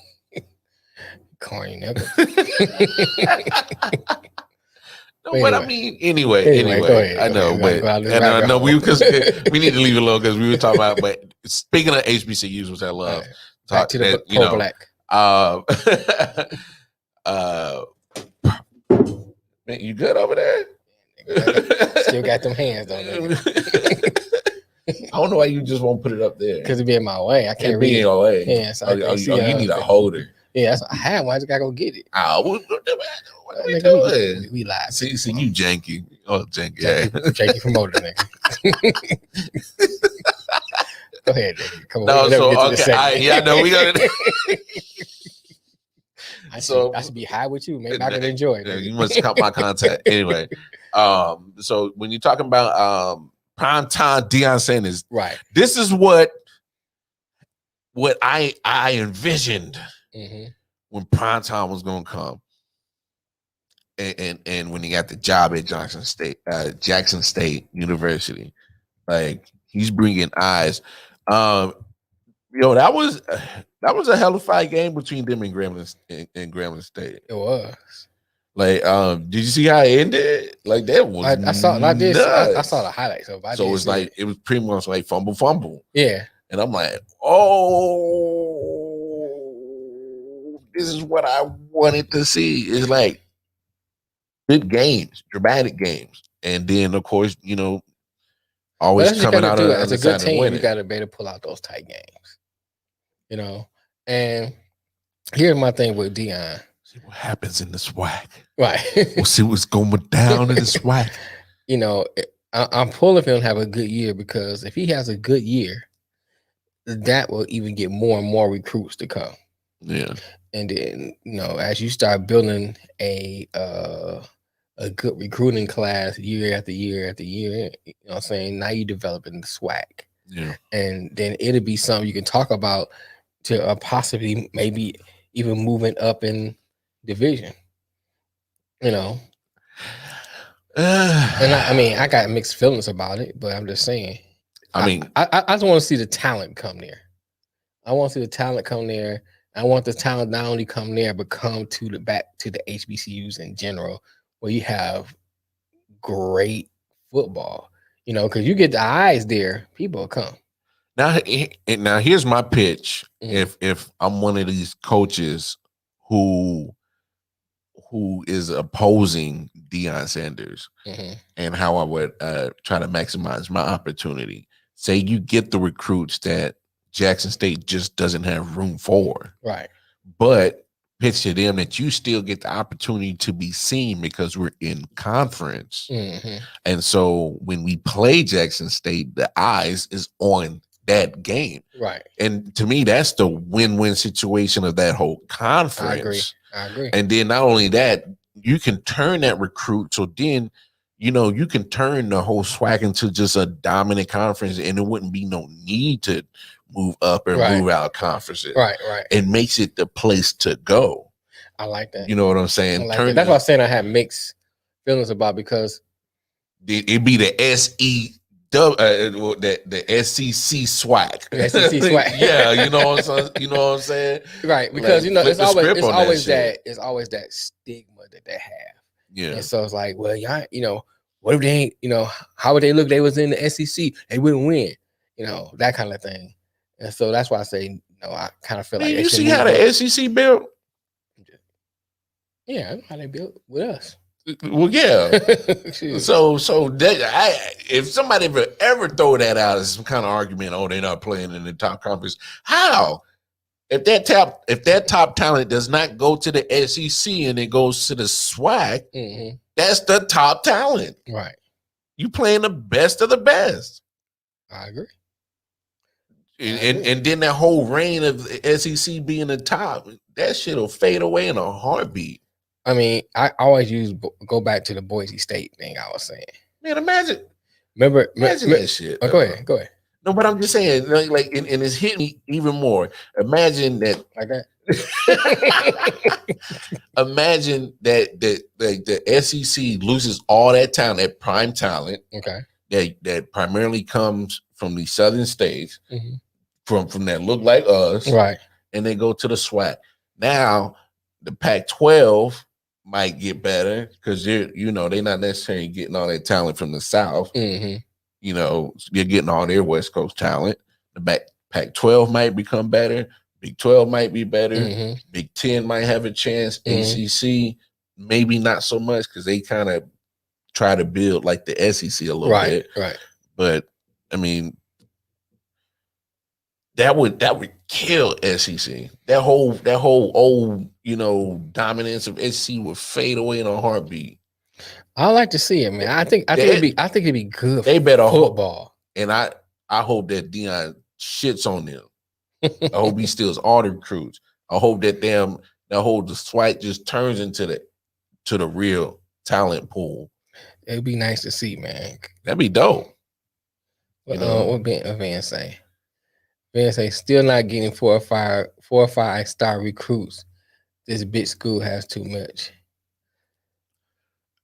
Speaker 3: Corny, nigga.
Speaker 2: No, but I mean, anyway,
Speaker 3: go ahead.
Speaker 2: I know, but I know because we need to leave it alone because we were talking about. But speaking of HBCUs, which I love,
Speaker 3: back to the pro black.
Speaker 2: Man, you good over there?
Speaker 3: Still got them hands though.
Speaker 2: I don't know why you just won't put it up there.
Speaker 3: Because it be in my way. I can't read
Speaker 2: in your way.
Speaker 3: Yeah, so
Speaker 2: you need a holder.
Speaker 3: Yeah, that's what I have. Why I just gotta go get it?
Speaker 2: What are we doing?
Speaker 3: We live.
Speaker 2: See, you janky. Oh, janky.
Speaker 3: Janky promoter, nigga. Go ahead, nigga. Come on.
Speaker 2: No, so okay. I know we got it.
Speaker 3: I should be high with you. Maybe I can enjoy it.
Speaker 2: You must cut my contact anyway. So when you're talking about prime time Deion Sanders,
Speaker 3: right?
Speaker 2: This is what I envisioned when prime time was gonna come, and when he got the job at Jackson State University, like he's bringing eyes. That was a hell of a fight game between them and Grambling State.
Speaker 3: It was.
Speaker 2: Like, did you see how it ended? Like that was.
Speaker 3: I saw. I did. I saw the highlights of it.
Speaker 2: So it was like it was pretty much like fumble.
Speaker 3: Yeah.
Speaker 2: And I'm like, oh, this is what I wanted to see. It's like big games, dramatic games, and then of course, always coming out of
Speaker 3: as a good team.
Speaker 2: winning.
Speaker 3: You got to be able to pull out those tight games. And here's my thing with Deion.
Speaker 2: See what happens in the SWAC.
Speaker 3: Right.
Speaker 2: We'll see what's going down in the SWAC.
Speaker 3: I'm pulling for him to have a good year because if he has a good year, that will even get more and more recruits to come.
Speaker 2: Yeah.
Speaker 3: And then, as you start building a good recruiting class year after year after year, what I'm saying? Now you're developing the SWAC.
Speaker 2: Yeah.
Speaker 3: And then it'll be something you can talk about to possibly maybe even moving up in division. And I got mixed feelings about it, but I'm just saying. I just want to see the talent come there. I want to see the talent come there. I want the talent not only come there, but come back to the HBCUs in general, where you have great football. Because you get the eyes there, people will come.
Speaker 2: Now here's my pitch. If I'm one of these coaches who is opposing Deion Sanders and how I would try to maximize my opportunity. Say you get the recruits that Jackson State just doesn't have room for.
Speaker 3: Right.
Speaker 2: But pitch to them that you still get the opportunity to be seen because we're in conference. And so when we play Jackson State, the eyes is on that game.
Speaker 3: Right.
Speaker 2: And to me, that's the win-win situation of that whole conference.
Speaker 3: I agree.
Speaker 2: And then not only that, you can turn that recruit. So then you can turn the whole SWAC into just a dominant conference, and there wouldn't be no need to move up and move out conferences.
Speaker 3: Right.
Speaker 2: It makes it the place to go.
Speaker 3: I like that.
Speaker 2: You know what I'm saying?
Speaker 3: I like that. That's what I'm saying. I have mixed feelings about, because
Speaker 2: it'd be the the SEC SWAC.
Speaker 3: The SEC SWAC.
Speaker 2: Yeah, you know what I'm saying?
Speaker 3: Right, because
Speaker 2: Like,
Speaker 3: it's always
Speaker 2: that
Speaker 3: that stigma that they have.
Speaker 2: Yeah.
Speaker 3: And so it's like, well, y'all, what if they ain't, how would they look if they was in the SEC? They wouldn't win, that kind of thing. And so that's why I say, I kind of feel like
Speaker 2: you see how the SEC built?
Speaker 3: Yeah, I know how they built with us.
Speaker 2: Well, yeah. so that if somebody ever throw that out as some kind of argument, they're not playing in the top conference. How? If that top talent does not go to the SEC and it goes to the SWAC, that's the top talent.
Speaker 3: Right.
Speaker 2: You playing the best of the best.
Speaker 3: I agree.
Speaker 2: And then that whole reign of the SEC being the top, that shit will fade away in a heartbeat.
Speaker 3: I mean, I always go back to the Boise State thing I was saying.
Speaker 2: Man, imagine
Speaker 3: that
Speaker 2: shit.
Speaker 3: Oh, go ahead.
Speaker 2: No, but I'm just saying, like, and it's hit me even more. Imagine that,
Speaker 3: Like that.
Speaker 2: imagine that the SEC loses all that talent, that prime talent,
Speaker 3: okay,
Speaker 2: that primarily comes from the southern states, from that look like us,
Speaker 3: right?
Speaker 2: And they go to the SWAC. Now the Pac-12 might get better because they're not necessarily getting all that talent from the South. They're getting all their West Coast talent. The Pac-12 might become better. Big 12 might be better. Big 10 might have a chance. ACC, maybe not so much because they kind of try to build like the SEC a little bit.
Speaker 3: Right.
Speaker 2: But I mean, that would kill SEC. That whole old dominance of SEC would fade away in a heartbeat.
Speaker 3: I like to see it, man. I think it'd be good.
Speaker 2: They better
Speaker 3: football,
Speaker 2: and I hope that Deion shits on them. I hope he steals all the recruits. I hope that the SWAC just turns into the real talent pool.
Speaker 3: It'd be nice to see, man.
Speaker 2: That'd be dope.
Speaker 3: What Van say? Van say still not getting 4 or 5 star recruits. This bitch school has too much.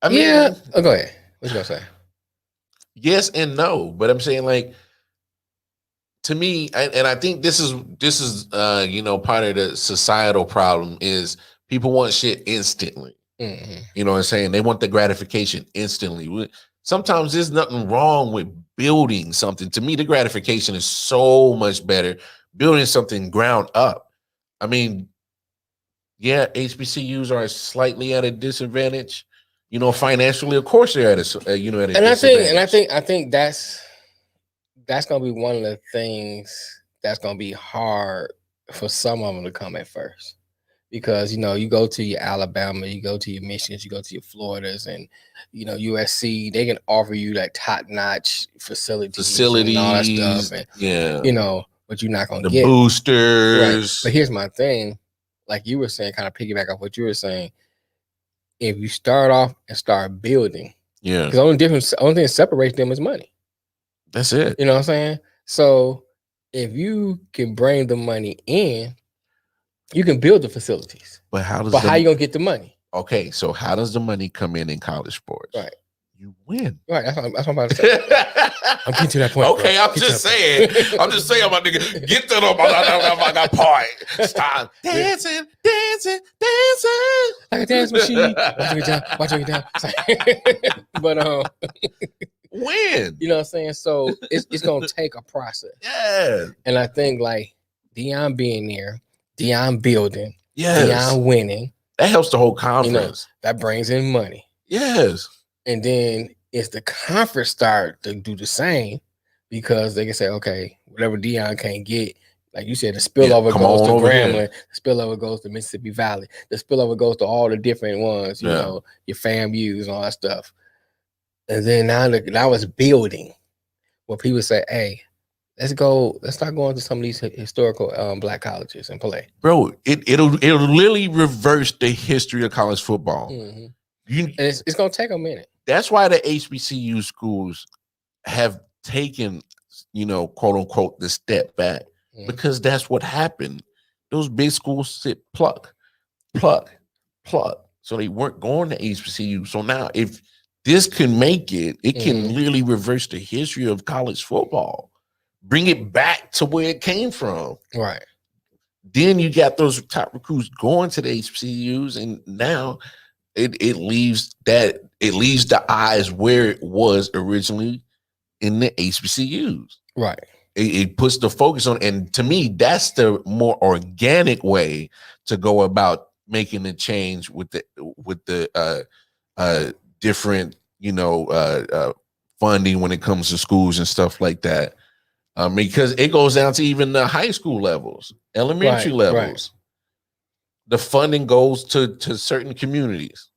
Speaker 2: I mean,
Speaker 3: yeah. Oh, go ahead. What you gonna say?
Speaker 2: Yes and no, but I'm saying, like, to me, and I think this is part of the societal problem is people want shit instantly. You know what I'm saying? They want the gratification instantly. Sometimes there's nothing wrong with building something. To me, the gratification is so much better building something ground up. I mean, yeah, HBCUs are slightly at a disadvantage. Financially, of course, they're at a disadvantage.
Speaker 3: I think that's gonna be one of the things that's gonna be hard for some of them to come at first, because you go to your Alabama, you go to your Michigans, you go to your Floridas, and USC, they can offer you like top-notch facilities and all that stuff, and, but you're not gonna get
Speaker 2: boosters.
Speaker 3: Right. But here's my thing, like you were saying, kind of piggyback off what you were saying. If you start off and start building, because the only thing that separates them is money.
Speaker 2: That's it.
Speaker 3: You know what I'm saying? So if you can bring the money in, you can build the facilities.
Speaker 2: But how you
Speaker 3: gonna get the money?
Speaker 2: Okay, so how does the money come in college sports?
Speaker 3: Right.
Speaker 2: You win.
Speaker 3: Right. That's what I'm about to say. I'm getting to that point.
Speaker 2: Okay, bro. I'm just saying, my nigga, get to the part. Stop dancing.
Speaker 3: Like a dance machine. Watch it down. But
Speaker 2: win.
Speaker 3: You know what I'm saying? So it's gonna take a process.
Speaker 2: Yeah.
Speaker 3: And I think like Deion being there, Deion building,
Speaker 2: yes,
Speaker 3: Deion winning.
Speaker 2: That helps the whole conference.
Speaker 3: That brings in money.
Speaker 2: Yes.
Speaker 3: And then it's the conference start to do the same, because they can say, okay, whatever Deion can't get, like you said, the spillover goes to Grambling, the spillover goes to Mississippi Valley, the spillover goes to all the different ones, your FAMUs and all that stuff. And then now it's building, where people say, hey, let's start going to some of these historical black colleges and play.
Speaker 2: Bro, it'll literally reverse the history of college football.
Speaker 3: And it's gonna take a minute.
Speaker 2: That's why the HBCU schools have taken, quote unquote, the step back, because that's what happened. Those big schools sit pluck. So they weren't going to HBCU. So now, if this can make it, it can really reverse the history of college football, bring it back to where it came from.
Speaker 3: Right.
Speaker 2: Then you got those top recruits going to the HBCUs, and now it leaves the eyes where it was originally in the HBCUs.
Speaker 3: Right.
Speaker 2: It puts the focus on, and to me, that's the more organic way to go about making the change with the different funding when it comes to schools and stuff like that, because it goes down to even the high school levels, elementary levels. Right. The funding goes to certain communities.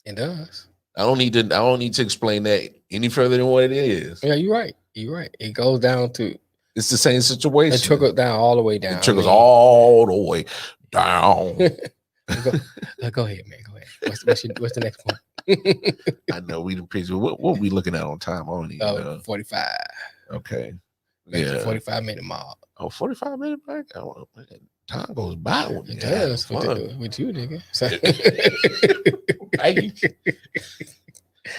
Speaker 3: It does.
Speaker 2: I don't need to explain that any further than what it is.
Speaker 3: Yeah, you're right. It goes down to.
Speaker 2: It's the same situation.
Speaker 3: It trickles down all the way down.
Speaker 2: It trickles all the way down.
Speaker 3: Go ahead, man. Go ahead. What's the next point?
Speaker 2: I know we didn't preach. What are we looking at on time? I don't even know.
Speaker 3: 45.
Speaker 2: Okay.
Speaker 3: Yeah. 45-minute mark.
Speaker 2: Oh, 45-minute break? Oh, time goes by.
Speaker 3: It does with you, nigga. So.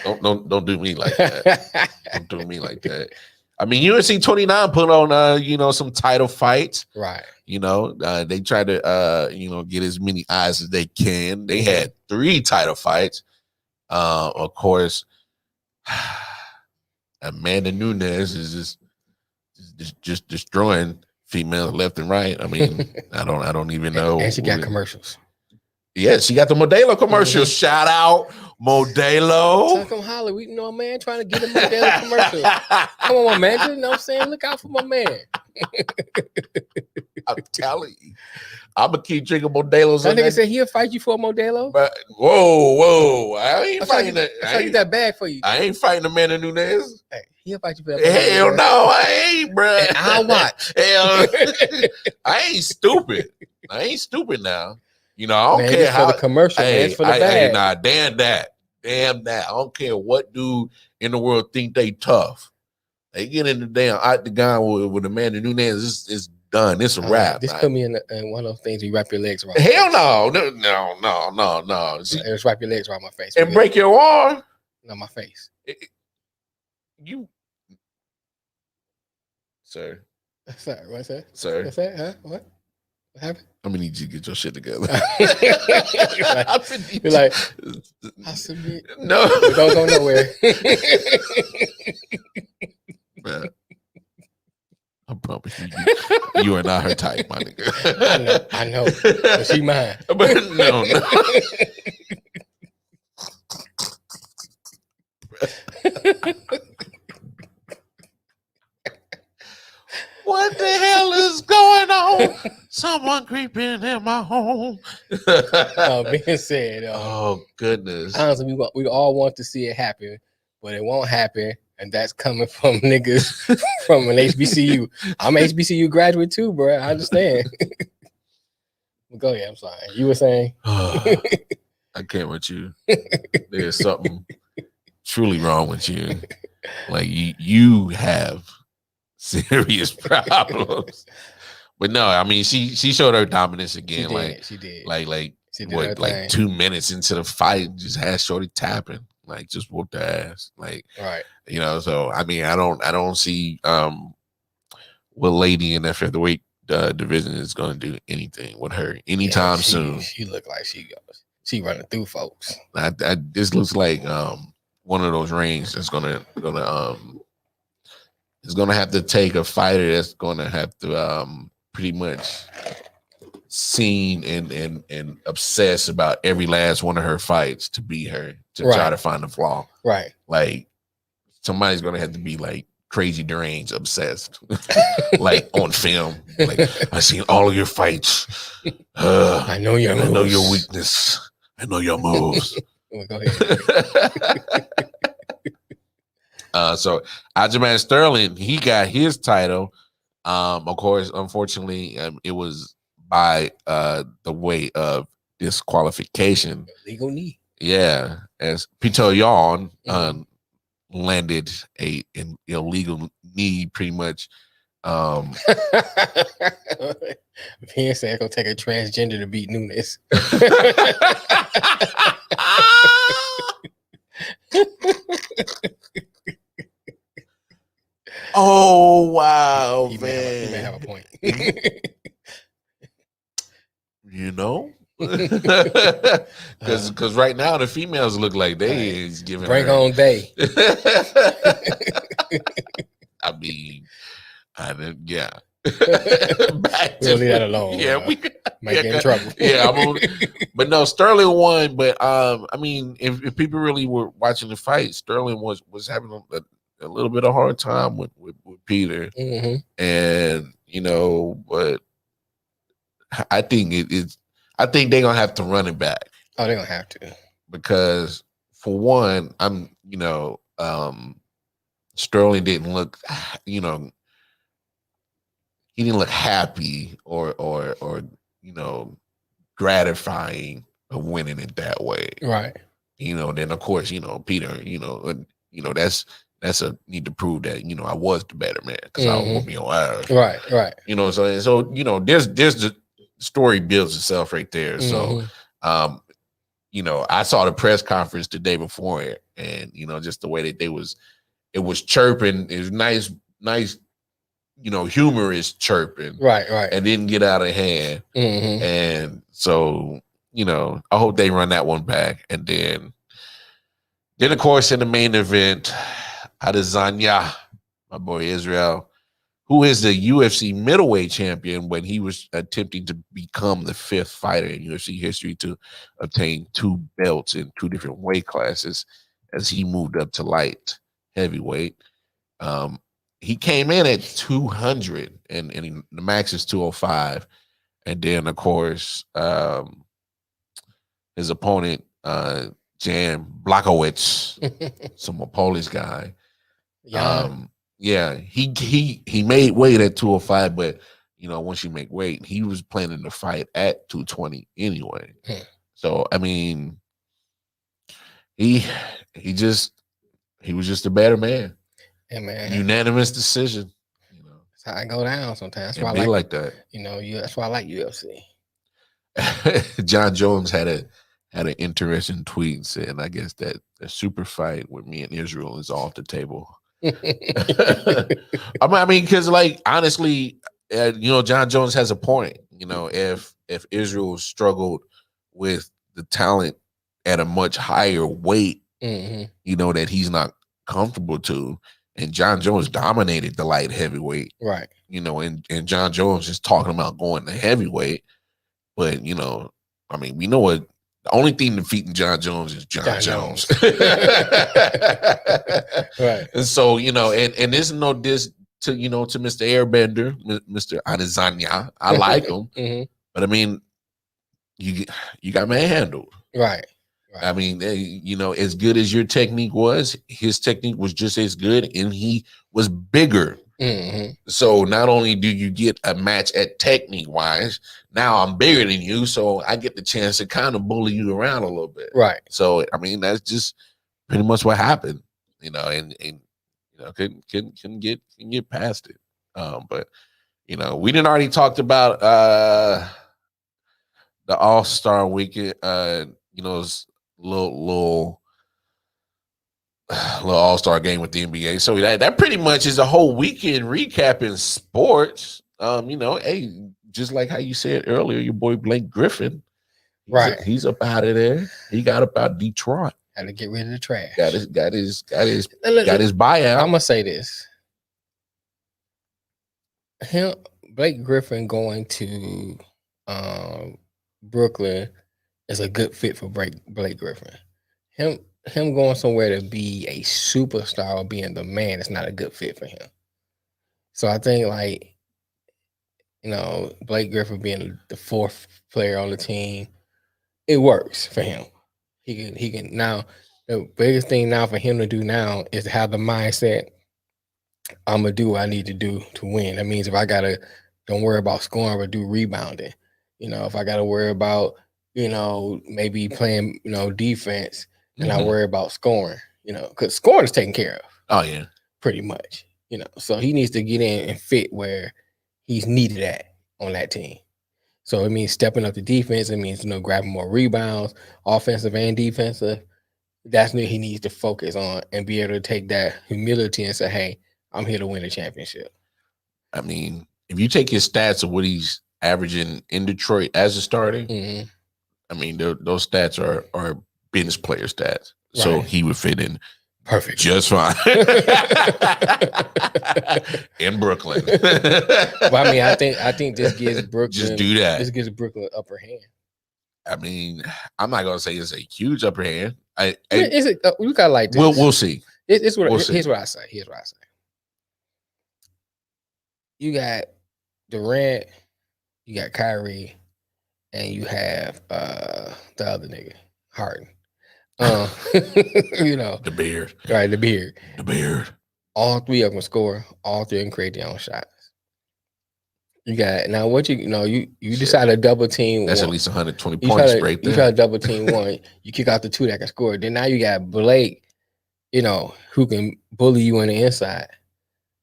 Speaker 2: Don't do me like that. Don't do me like that. I mean, UNC 29 put on some title fights.
Speaker 3: Right.
Speaker 2: They try to get as many eyes as they can. They had 3 title fights. Of course, Amanda Nunes is just destroying females left and right. I mean, I don't even know.
Speaker 3: And she got commercials.
Speaker 2: Yeah, she got the Modelo commercials. Shout out Modelo.
Speaker 3: Tell them holler. We know a man trying to get a Modelo commercial. Come on, man. You know what I'm saying? Look out for my man.
Speaker 2: I'm telling you. I'm gonna keep drinking Modelo's.
Speaker 3: That nigga said he'll fight you for a Modelo.
Speaker 2: But whoa. I ain't fighting that.
Speaker 3: I get that bag for you.
Speaker 2: I ain't fighting Amanda Nunes.
Speaker 3: Hey, he'll fight you for that.
Speaker 2: Hell no, I ain't, bro.
Speaker 3: I'll watch.
Speaker 2: Hell, I ain't stupid. Now. I don't care how
Speaker 3: the commercial.
Speaker 2: Hey,
Speaker 3: for the bag.
Speaker 2: Damn that. I don't care what dude in the world think they tough. They get in the damn octagon with Amanda Nunes. It's done. It's a wrap.
Speaker 3: This put me in one of those things. You wrap your legs around.
Speaker 2: Hell no.
Speaker 3: Just wrap your legs around my face
Speaker 2: and break your arm.
Speaker 3: No, my face.
Speaker 2: Sir.
Speaker 3: Sorry, what's that?
Speaker 2: Sir.
Speaker 3: What's that? Huh? What happened?
Speaker 2: I'm gonna need you to get your shit together.
Speaker 3: You're like, I submit.
Speaker 2: No,
Speaker 3: don't go nowhere.
Speaker 2: Man, I promise you are not her type, my nigga.
Speaker 3: I know, but she mine.
Speaker 2: But no. What the hell is going on? Someone creeping in my home.
Speaker 3: Being said,
Speaker 2: oh goodness.
Speaker 3: Honestly, we all want to see it happen, but it won't happen, and that's coming from niggas from an HBCU. I'm an HBCU graduate too, bro. I understand. Go ahead. I'm sorry. You were saying?
Speaker 2: I can't with you. There's something truly wrong with you. Like you have serious problems. But no, I mean she showed her dominance again.
Speaker 3: She did.
Speaker 2: She did like 2 minutes into the fight, just had Shorty tapping, like just whooped her ass. Like
Speaker 3: right.
Speaker 2: So I mean I don't see what lady in that featherweight division is gonna do anything with her anytime soon.
Speaker 3: She looked like she running through folks.
Speaker 2: This looks like one of those reigns that's gonna is gonna have to take a fighter that's gonna have to pretty much seen and obsess about every last one of her fights to beat her, to try to find a flaw.
Speaker 3: Right.
Speaker 2: Like somebody's gonna have to be like crazy deranged obsessed. Like on film. Like I've seen all of your fights.
Speaker 3: I know your moves.
Speaker 2: I know your weakness. I know your moves.
Speaker 3: Go ahead.
Speaker 2: So Aljamain Sterling, he got his title. Of course, unfortunately, it was by the way of disqualification.
Speaker 3: Legal knee.
Speaker 2: Yeah, as Peter Yan landed an illegal knee, pretty much.
Speaker 3: He said gonna take a transgender to beat Nunes.
Speaker 2: Oh wow,
Speaker 3: he
Speaker 2: man!
Speaker 3: may have a point.
Speaker 2: You know, because right now the females look like they is giving.
Speaker 3: Bring
Speaker 2: her.
Speaker 3: on day.
Speaker 2: I mean, I didn't. Yeah.
Speaker 3: We'll leave that alone.
Speaker 2: Yeah, we
Speaker 3: might get in trouble.
Speaker 2: Yeah, but no, Sterling won. But I mean, if people really were watching the fight, Sterling was having a little bit of hard time with Peter, and you know, but I think I think they're gonna have to run it back.
Speaker 3: Oh, they're gonna have to, because
Speaker 2: for one, Sterling didn't look, he didn't look happy or gratifying of winning it that way.
Speaker 3: Right.
Speaker 2: Then of course, Peter, that's a need to prove that, I was the better man because I was your ass.
Speaker 3: Right.
Speaker 2: So there's the story builds itself right there. So I saw the press conference the day before it, and just the way that it was chirping, it was nice, humorous chirping.
Speaker 3: Right.
Speaker 2: And didn't get out of hand. And so, I hope they run that one back. And then of course, in the main event, Adesanya, my boy Israel, who is the UFC middleweight champion when he was attempting to become the 5th fighter in UFC history to obtain 2 belts in 2 different weight classes as he moved up to light heavyweight. He came in at 200 and the max is 205. And then, of course, his opponent, Jan Blachowicz, some Polish guy. He made weight at 205, but once you make weight, he was planning to fight at 220 anyway. So I mean, he was just a better man.
Speaker 3: Yeah, man.
Speaker 2: Unanimous decision.
Speaker 3: That's how I go down sometimes. That's why
Speaker 2: I like that.
Speaker 3: That's why I like UFC.
Speaker 2: John Jones had an interesting tweet saying, I guess that the super fight with me and Israel is off the table. I mean, because honestly, John Jones has a point. If Israel struggled with the talent at a much higher weight, that he's not comfortable to, and John Jones dominated the light heavyweight,
Speaker 3: right?
Speaker 2: And John Jones is talking about going to heavyweight, but I mean, we know what. The only thing defeating John Jones is John Jones.
Speaker 3: Right.
Speaker 2: And so, and there's no diss to Mr. Airbender, Mr. Adesanya. I like him. But I mean, you got manhandled.
Speaker 3: Right.
Speaker 2: I mean, as good as your technique was, his technique was just as good, and he was bigger. So not only do you get a match at technique wise, now I'm bigger than you, so I get the chance to kind of bully you around a little bit.
Speaker 3: Right.
Speaker 2: So I mean, that's just pretty much what happened, and couldn't get past it. But we didn't already talked about the All-Star weekend. Little All-Star game with the NBA. So that pretty much is a whole weekend recap in sports. Hey, just like how you said earlier, your boy Blake Griffin, he's up out of there. He got up out of Detroit.
Speaker 3: Had to get rid of the trash.
Speaker 2: Got his buyout.
Speaker 3: I'm gonna say this. Blake Griffin going to Brooklyn is a good fit for Blake Griffin. Him going somewhere to be a superstar or being the man is not a good fit for him. So I think Blake Griffin being the 4th player on the team, it works for him. He can now. The biggest thing now for him to do now is to have the mindset, I'm gonna do what I need to do to win. That means if I don't worry about scoring, but do rebounding. If I gotta worry about maybe playing, defense and
Speaker 2: Mm-hmm.
Speaker 3: not worry about scoring, because scoring is taken care of.
Speaker 2: Oh yeah,
Speaker 3: pretty much, So he needs to get in and fit where he's needed at on that team. So it means stepping up the defense. It means grabbing more rebounds, offensive and defensive. That's what he needs to focus on and be able to take that humility and say, "Hey, I'm here to win a championship."
Speaker 2: I mean, if you take his stats of what he's averaging in Detroit as a starting,
Speaker 3: Mhm.
Speaker 2: I mean, those stats are business player stats. So
Speaker 3: Right.
Speaker 2: he would fit in
Speaker 3: Perfect.
Speaker 2: just fine in Brooklyn.
Speaker 3: But I mean, I think this gives Brooklyn
Speaker 2: Just do that.
Speaker 3: This gives Brooklyn an upper hand.
Speaker 2: I mean, I'm not gonna say it's a huge upper hand.
Speaker 3: Is it? We got like this.
Speaker 2: We'll see.
Speaker 3: Here's what I say. You got Durant, you got Kyrie, and you have the other nigga, Harden.
Speaker 2: The beard.
Speaker 3: Right, the beard.
Speaker 2: The beard.
Speaker 3: All three of them score. All three can create their own shots. You got now. What you decide to double team.
Speaker 2: That's
Speaker 3: one.
Speaker 2: at least 120
Speaker 3: You
Speaker 2: points
Speaker 3: try to,
Speaker 2: right there.
Speaker 3: You try to double team one. You kick out the two that can score. Then now you got Blake, who can bully you on the inside.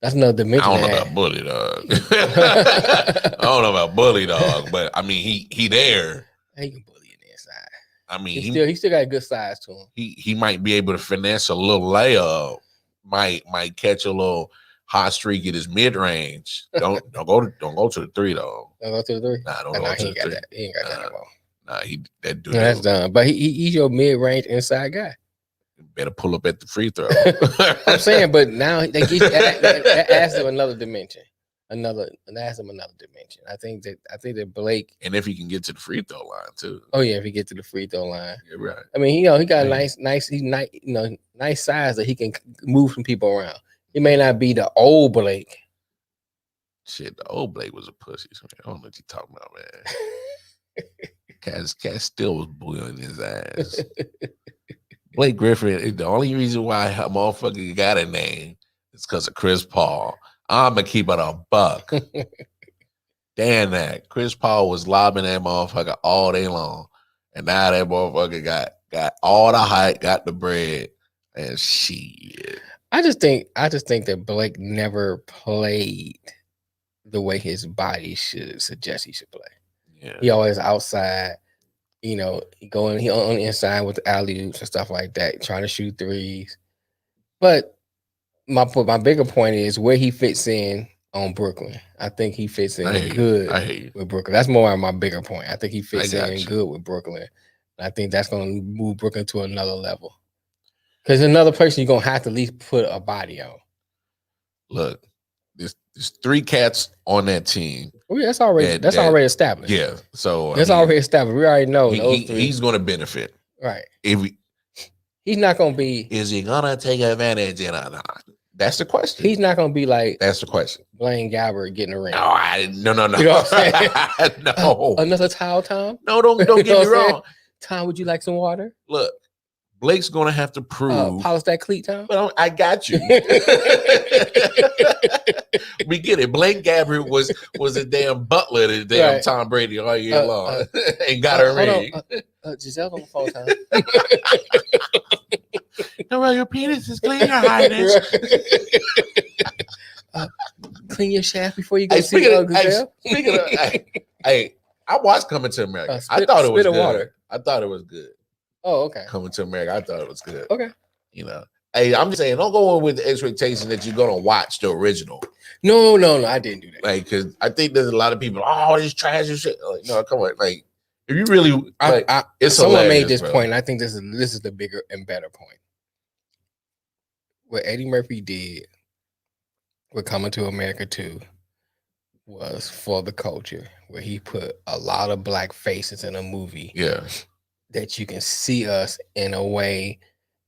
Speaker 3: That's another dimension.
Speaker 2: I don't know about bully dog. I don't know about bully dog, but I mean he there.
Speaker 3: He can bully you on the inside.
Speaker 2: I mean
Speaker 3: he still got a good size to him.
Speaker 2: He might be able to finesse a little layup. Might catch a little hot streak at his mid range. Don't go to the three though.
Speaker 3: Don't go to the three.
Speaker 2: Nah, don't go
Speaker 3: He
Speaker 2: to
Speaker 3: ain't
Speaker 2: the
Speaker 3: got
Speaker 2: three.
Speaker 3: that. He ain't got that anymore.
Speaker 2: Nah, that dude.
Speaker 3: No, that's done. But he's your mid range inside guy.
Speaker 2: Better pull up at the free throw.
Speaker 3: I'm saying, but now that adds him another dimension. That adds him another dimension. I think that Blake,
Speaker 2: and if he can get to the free throw line too.
Speaker 3: Oh yeah, if he gets to the free throw line.
Speaker 2: You're right.
Speaker 3: I mean, he got a nice size that he can move some people around. He may not be the old Blake.
Speaker 2: Shit, the old Blake was a pussy. So I don't know what you talking about, man. Cat still was bullying his ass. Blake Griffin, the only reason why a motherfucker got a name is because of Chris Paul. I'm going to keep it a buck. Damn that. Chris Paul was lobbing that motherfucker all day long. And now that motherfucker got all the hype, got the bread, and shit.
Speaker 3: I just think that Blake never played the way his body should suggest he should play.
Speaker 2: Yeah.
Speaker 3: He always outside. He on the inside with the alley-oops and stuff like that, trying to shoot threes. But my bigger point is where he fits in on Brooklyn. I think he fits in good with Brooklyn. That's more my bigger point. I think he fits in good with Brooklyn. I think that's going to move Brooklyn to another level. Because another person you're going to have to at least put a body on.
Speaker 2: Look, there's three cats on that team.
Speaker 3: Oh, yeah, that's already established.
Speaker 2: Yeah, so
Speaker 3: that's already established. We already know
Speaker 2: he's going to benefit,
Speaker 3: right?
Speaker 2: He's
Speaker 3: not going to be.
Speaker 2: Is he going to take advantage? That's the question.
Speaker 3: He's not going to be like.
Speaker 2: That's the question.
Speaker 3: Blaine Gabbert getting a ring.
Speaker 2: No.
Speaker 3: You know what I'm saying?
Speaker 2: No.
Speaker 3: Another towel, Tom.
Speaker 2: No, don't get me wrong.
Speaker 3: Tom, would you like some water?
Speaker 2: Look, Blake's going to have to prove.
Speaker 3: Polish that cleat, Tom.
Speaker 2: But I got you. We get it. Blake Gabbert was a damn butler to damn right. Tom Brady all year long. And got a ring.
Speaker 3: Giselle's on the phone, Tom.
Speaker 2: No, well, your penis is clean, Your Highness.
Speaker 3: Clean your shaft before you go see Giselle.
Speaker 2: Speaking of, I watched Coming to America. I thought it was good. Water. I thought it was good.
Speaker 3: Oh, okay.
Speaker 2: Coming to America, I thought it was good.
Speaker 3: Okay.
Speaker 2: Hey, I'm just saying, don't go in with the expectation that you're gonna watch the original.
Speaker 3: No, I didn't do that.
Speaker 2: Like, because I think there's a lot of people. Oh, this trash and shit. Like, no, come on. Like, if you really, it's
Speaker 3: someone made this point, and I think this is the bigger and better point. What Eddie Murphy did with Coming to America 2 was for the culture, where he put a lot of black faces in a movie.
Speaker 2: Yeah.
Speaker 3: That you can see us in a way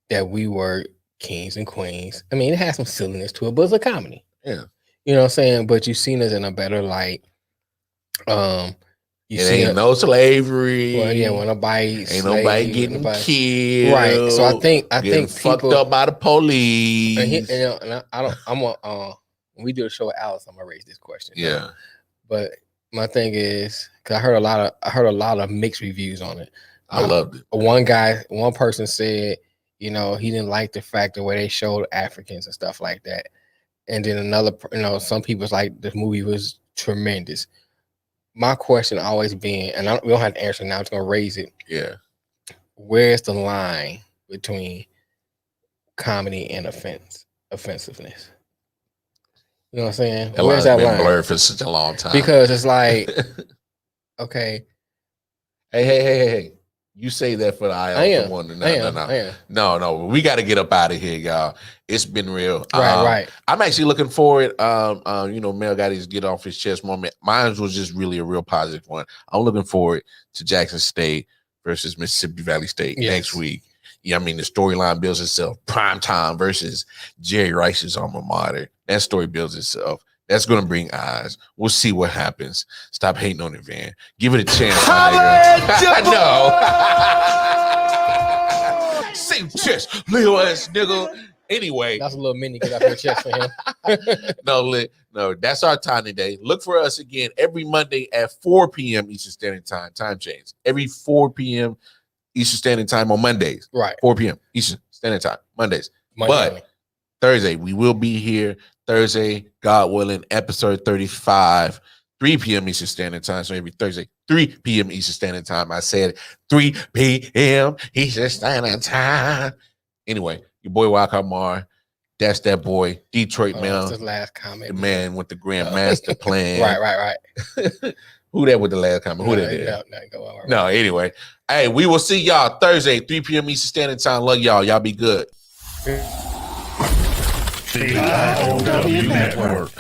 Speaker 3: that we were kings and queens. I mean, it has some silliness to it, but it's a comedy.
Speaker 2: Yeah.
Speaker 3: You know what I'm saying? But you've seen us in a better light.
Speaker 2: Ain't no slavery.
Speaker 3: Well, yeah, when nobody
Speaker 2: getting killed.
Speaker 3: Right. So I think
Speaker 2: fucked up by the police.
Speaker 3: And when we do a show with Alice, I'm gonna raise this question.
Speaker 2: Yeah.
Speaker 3: But my thing is because I heard a lot of mixed reviews on it.
Speaker 2: I loved it.
Speaker 3: One person said, he didn't like the fact the way they showed Africans and stuff like that. And then another, some people's like the movie was tremendous. My question always being, and we don't have to answer now, I'm just gonna raise it.
Speaker 2: Yeah.
Speaker 3: Where's the line between comedy and offensive-offensiveness? You know what I'm saying?
Speaker 2: Where's that line? Blurred for such a long time.
Speaker 3: Because it's like, okay.
Speaker 2: Hey. You say that for the IL one. No. We got to get up out of here, y'all. It's been real.
Speaker 3: Right.
Speaker 2: I'm actually looking forward. Mel got his get off his chest moment. Mine was just really a real positive one. I'm looking forward to Jackson State versus Mississippi Valley State next week. Yeah, I mean, the storyline builds itself. Prime time versus Jerry Rice's alma mater. That story builds itself. That's going to bring eyes. We'll see what happens. Stop hating on it, Van. Give it a chance, my nigga. No. Same chest, little ass nigga. Anyway.
Speaker 3: That's a little mini get off your chest for him.
Speaker 2: No, that's our time today. Look for us again every Monday at 4 p.m. Eastern Standard Time. Time change. Every 4 p.m. Eastern Standard Time on Mondays.
Speaker 3: Right.
Speaker 2: 4 p.m. Eastern Standard Time. Mondays. But Thursday, we will be here. Thursday, God willing, episode 35, 3 p.m. Eastern Standard Time. So every Thursday, 3 p.m. Eastern Standard Time. I said 3 p.m. Eastern Standard Time. Anyway, your boy Wildcard Mar. That's that boy. Detroit man.
Speaker 3: That's his last comment.
Speaker 2: The man with the Grandmaster plan.
Speaker 3: Right.
Speaker 2: Who that with the last comment? Who that? No, anyway. Hey, we will see y'all Thursday, 3 p.m. Eastern Standard Time. Love y'all. Y'all be good.
Speaker 1: The IOW Network.